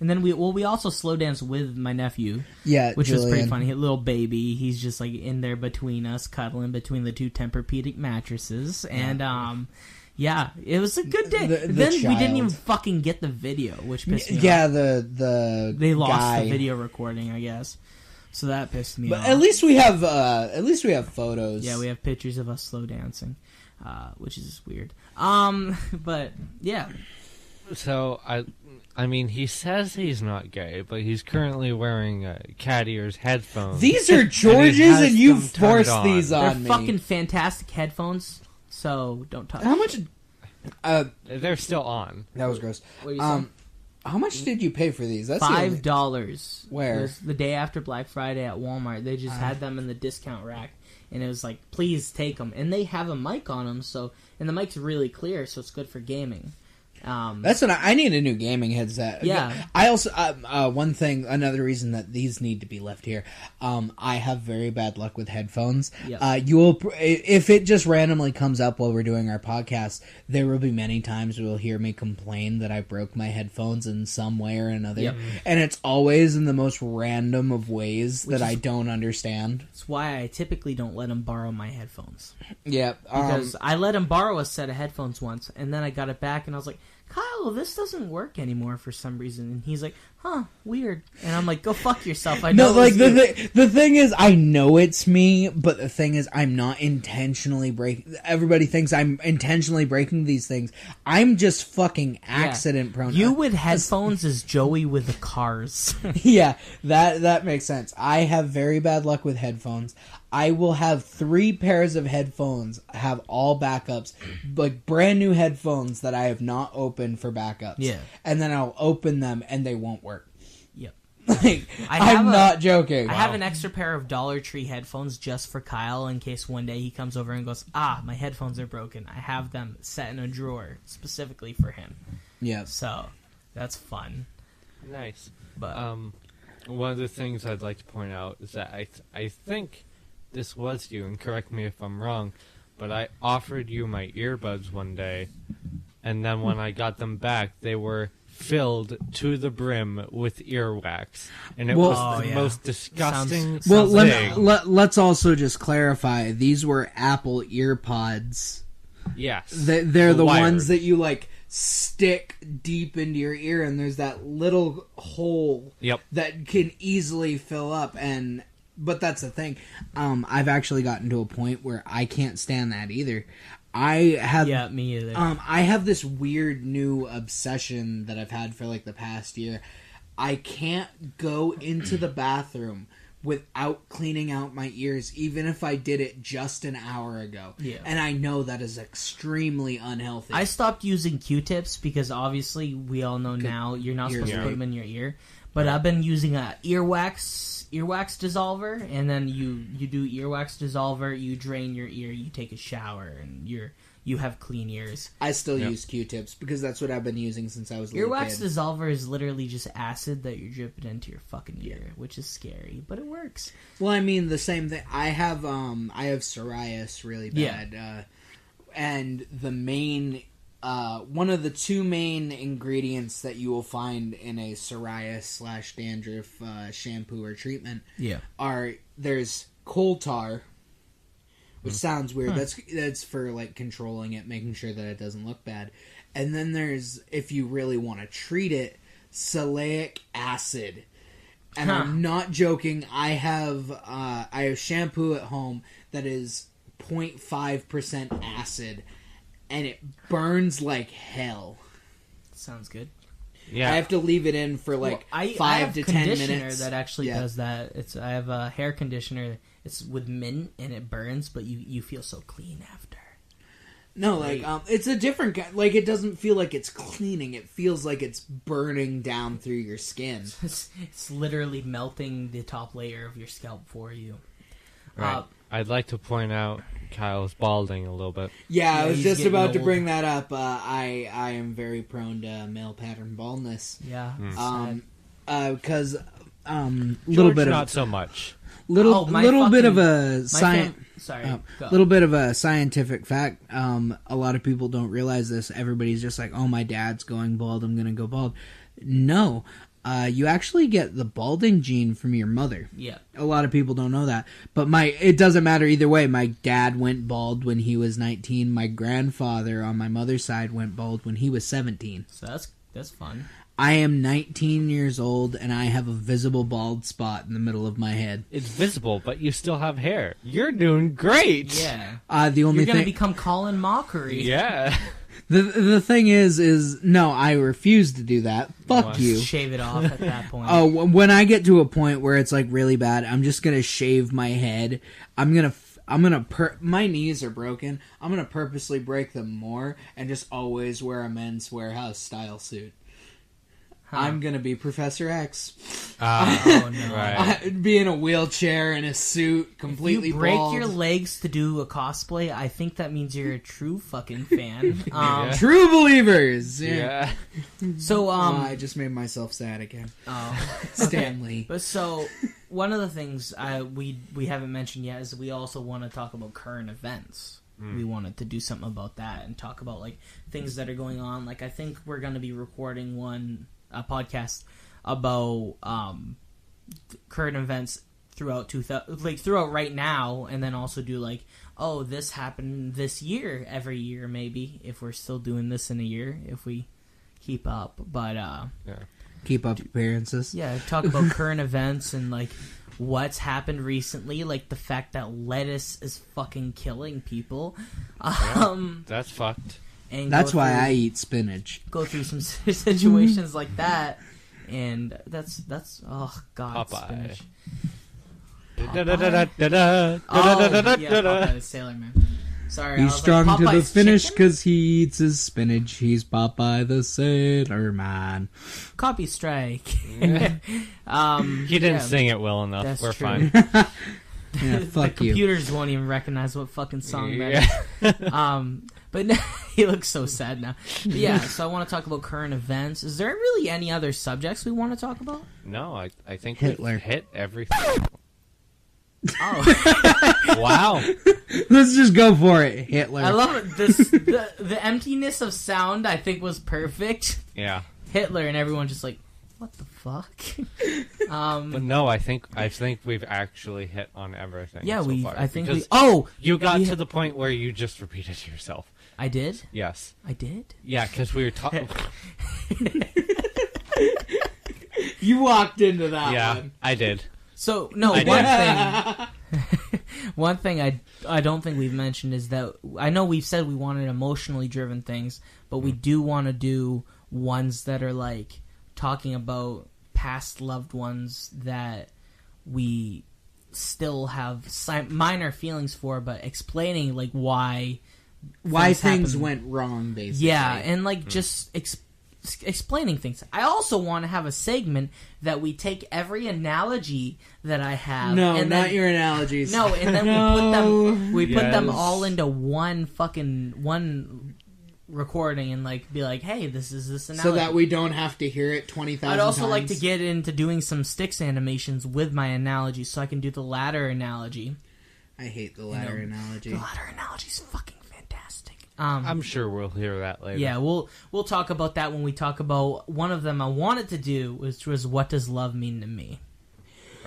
And then we also slow danced with my nephew. Yeah, which Julian. was pretty funny. A little baby, he's just like in there between us, cuddling between the two Tempur-Pedic mattresses, and it was a good day. Then we didn't even fucking get the video, which pissed me off. Yeah, they lost guy. the video recording, I guess. So that pissed me off. But at least we have photos. Yeah, we have pictures of us slow dancing, which is weird. But yeah. So I mean, he says he's not gay, but he's currently wearing cat ears headphones. These are George's, and you forced these on me. They're fucking fantastic headphones. So don't touch. How much? They're still on. That was gross. What are you saying? How much did you pay for these? That's $5. Where? It was the day after Black Friday at Walmart. They just had them in the discount rack, and it was like, please take them. And they have a mic on them, and the mic's really clear, so it's good for gaming. That's what I need a new gaming headset. Yeah. I also another reason that these need to be left here. I have very bad luck with headphones. Yep. You will, if it just randomly comes up while we're doing our podcast, there will be many times you will hear me complain that I broke my headphones in some way or another, Yep. and it's always in the most random of ways I don't understand. That's why I typically don't let him borrow my headphones. Yeah, Because I let him borrow a set of headphones once, and then I got it back, and I was like, Kyle, this doesn't work anymore for some reason. And he's like, huh, weird. And I'm like, go fuck yourself. I know. No, like, the thing is, I know it's me, but the thing is, I'm not intentionally breaking... Everybody thinks I'm intentionally breaking these things. I'm just fucking accident prone. You with headphones is Joey with the cars. Yeah, that makes sense. I have very bad luck with headphones. I will have 3 pairs of headphones, have all backups, like brand new headphones that I have not opened for backups. Yeah. And then I'll open them and they won't work. Yep. Like, I'm not joking. I have an extra pair of Dollar Tree headphones just for Kyle in case one day he comes over and goes, my headphones are broken. I have them set in a drawer specifically for him. Yeah. So, that's fun. Nice. But one of the things I'd like to point out is that I think this was you, and correct me if I'm wrong, but I offered you my earbuds one day, and then when I got them back, they were filled to the brim with earwax, and it was the most disgusting thing. Let's also just clarify, these were Apple EarPods. Yes. They're the ones that you, like, stick deep into your ear, and there's that little hole that can easily fill up, but that's the thing. I've actually gotten to a point where I can't stand that either. Me either. I have this weird new obsession that I've had for like the past year. I can't go into the bathroom without cleaning out my ears, even if I did it just an hour ago. Yeah. And I know that is extremely unhealthy. I stopped using Q-tips because obviously we all know now you're not supposed to put them in your ear. But I've been using a earwax dissolver, and then you do earwax dissolver, you drain your ear, you take a shower, and you have clean ears. I still use Q-tips because that's what I've been using since I was a little kid. Earwax dissolver is literally just acid that you're dripping into your fucking ear, which is scary, but it works. Well, I mean the same thing. I have psoriasis really bad, and the main. One of the 2 main ingredients that you will find in a psoriasis/dandruff shampoo or treatment there's coal tar, which sounds weird. That's for like controlling it, making sure that it doesn't look bad. And then there's, if you really want to treat it, salicylic acid. And I'm not joking. I have shampoo at home that is 0.5% acid. And it burns like hell. Sounds good. Yeah, I have to leave it in for like 5 to 10 minutes. I have a conditioner that actually does that. I have a hair conditioner. It's with mint and it burns, but you feel so clean after. No, like it's a different kind. Like it doesn't feel like it's cleaning. It feels like it's burning down through your skin. It's literally melting the top layer of your scalp for you. Right. I'd like to point out Kyle's balding a little bit. Yeah, I was he's just getting about to old. bring that up. I am very prone to male pattern baldness. Yeah. Because little George, bit not of so much. little my little bit fucking- of a science. Sorry. go. Little bit of a scientific fact. A lot of people don't realize this. Everybody's just like, "Oh, my dad's going bald. I'm gonna go bald." No, you actually get the balding gene from your mother. Yeah. A lot of people don't know that, but it doesn't matter either way. My dad went bald when he was 19. My grandfather on my mother's side went bald when he was 17. So that's fun. I am 19 years old and I have a visible bald spot in the middle of my head. It's visible, but you still have hair. You're doing great. Yeah. The only You're gonna thing, become Colin Mockery. Yeah. the thing is no, I refuse to do that. Fuck Wow. you. Shave it off at that point. Oh, when I get to a point where it's like really bad, I'm just gonna shave my head. I'm gonna my knees are broken. I'm gonna purposely break them more and just always wear a Men's Warehouse style suit. I'm gonna be Professor X. Oh no. Right. Be in a wheelchair in a suit, completely If you break bald. your legs to do a cosplay, I think that means you're a true fucking fan. Yeah. True believers. Yeah. Yeah. So I just made myself sad again. Stanley. But so one of the things we haven't mentioned yet is we also want to talk about current events. We wanted to do something about that and talk about like things that are going on. Like I think we're going to be recording a podcast about current events throughout throughout right now, and then also do like, oh, this happened this year, every year maybe, if we're still doing this in a year, if we keep up. But Yeah. Keep up appearances. yeah, talk about current events and like what's happened recently, like the fact that lettuce is fucking killing people. That's fucked. And That's why I eat spinach. go through some situations like that, and that's oh god, Popeye. spinach. Da-da-da-da-da-da. Oh, yeah, Da-da-da-da-da. Popeye the Sailor Man. Sorry, I He's was strong like, to the Popeye's finish chicken? because he eats his spinach. He's Popeye the Sailor Man. Copy strike. He didn't yeah, sing it well enough. that's We're true. fine. Yeah, the fuck you. computers won't even recognize what fucking song that Yeah. is. But he looks so sad now. But yeah, so I want to talk about current events. Is there really any other subjects we want to talk about? No, I think Hitler. we've hit everything. Oh, Wow. Let's just go for it, Hitler. I love it. The emptiness of sound I think was perfect. Yeah. Hitler and everyone just like, what the fuck? But no, I think we've actually hit on everything. Yeah, so far, I think we. because Oh, you got we- to the point where you just repeated yourself. I did. Yes. I did. Yeah, because we were talking. You walked into that Yeah, one. I did. So no, I one thing I don't think we've mentioned is that I know we've said we wanted emotionally driven things, but we do want to do ones that are like talking about past loved ones that we still have minor feelings for, but explaining like why Things happen. went wrong, basically. Yeah, and like just explaining things. I also want to have a segment that we take every analogy that I have. No, and not then, your analogies. No, and then we put them Yes. all into one recording and like be like, hey, this is this analogy. So that we don't have to hear it 20,000 I'd also times. like to get into doing some sticks animations with my analogy, so I can do the ladder analogy. I hate the ladder analogy. The ladder analogy is fucking fantastic. I'm sure we'll hear that later. Yeah, we'll talk about that when we talk about one of them I wanted to do, which was what does love mean to me.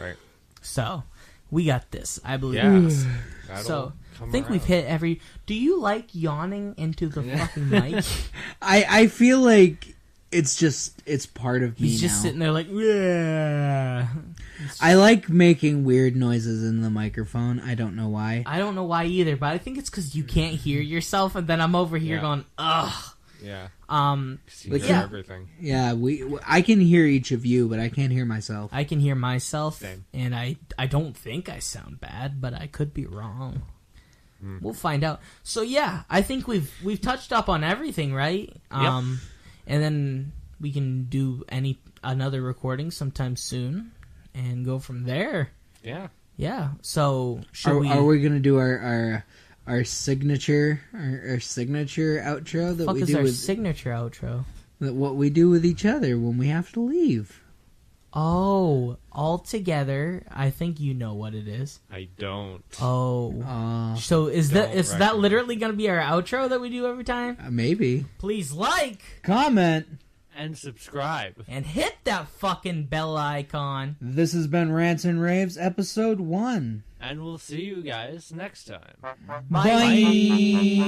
Right. So we got this, I believe. Yes. That'll So come I think we've around. hit every. Do you like yawning into the fucking mic? I feel like it's part of me He's just now. sitting there like, yeah. I like making weird noises in the microphone. I don't know why. I don't know why either, but I think it's because you can't hear yourself, and then I'm over here Yeah. going, ugh. Yeah. 'Cause You Like, hear yeah. everything. Yeah, I can hear each of you, but I can't hear myself. I can hear myself, Same. and I don't think I sound bad, but I could be wrong. We'll find out. So yeah, I think we've touched up on everything, right? Yep. And then we can do another recording sometime soon and go from there. Yeah. Yeah. So Are we gonna do our signature outro that fuck we is do our with signature outro? what we do with each other when we have to leave? Oh, all together. I think you know what it is. I don't. Oh. So is that literally going to be our outro that we do every time? Maybe. Please like, Comment, And subscribe. and hit that fucking bell icon. This has been Rants and Raves, episode 1. And we'll see you guys next time. Bye.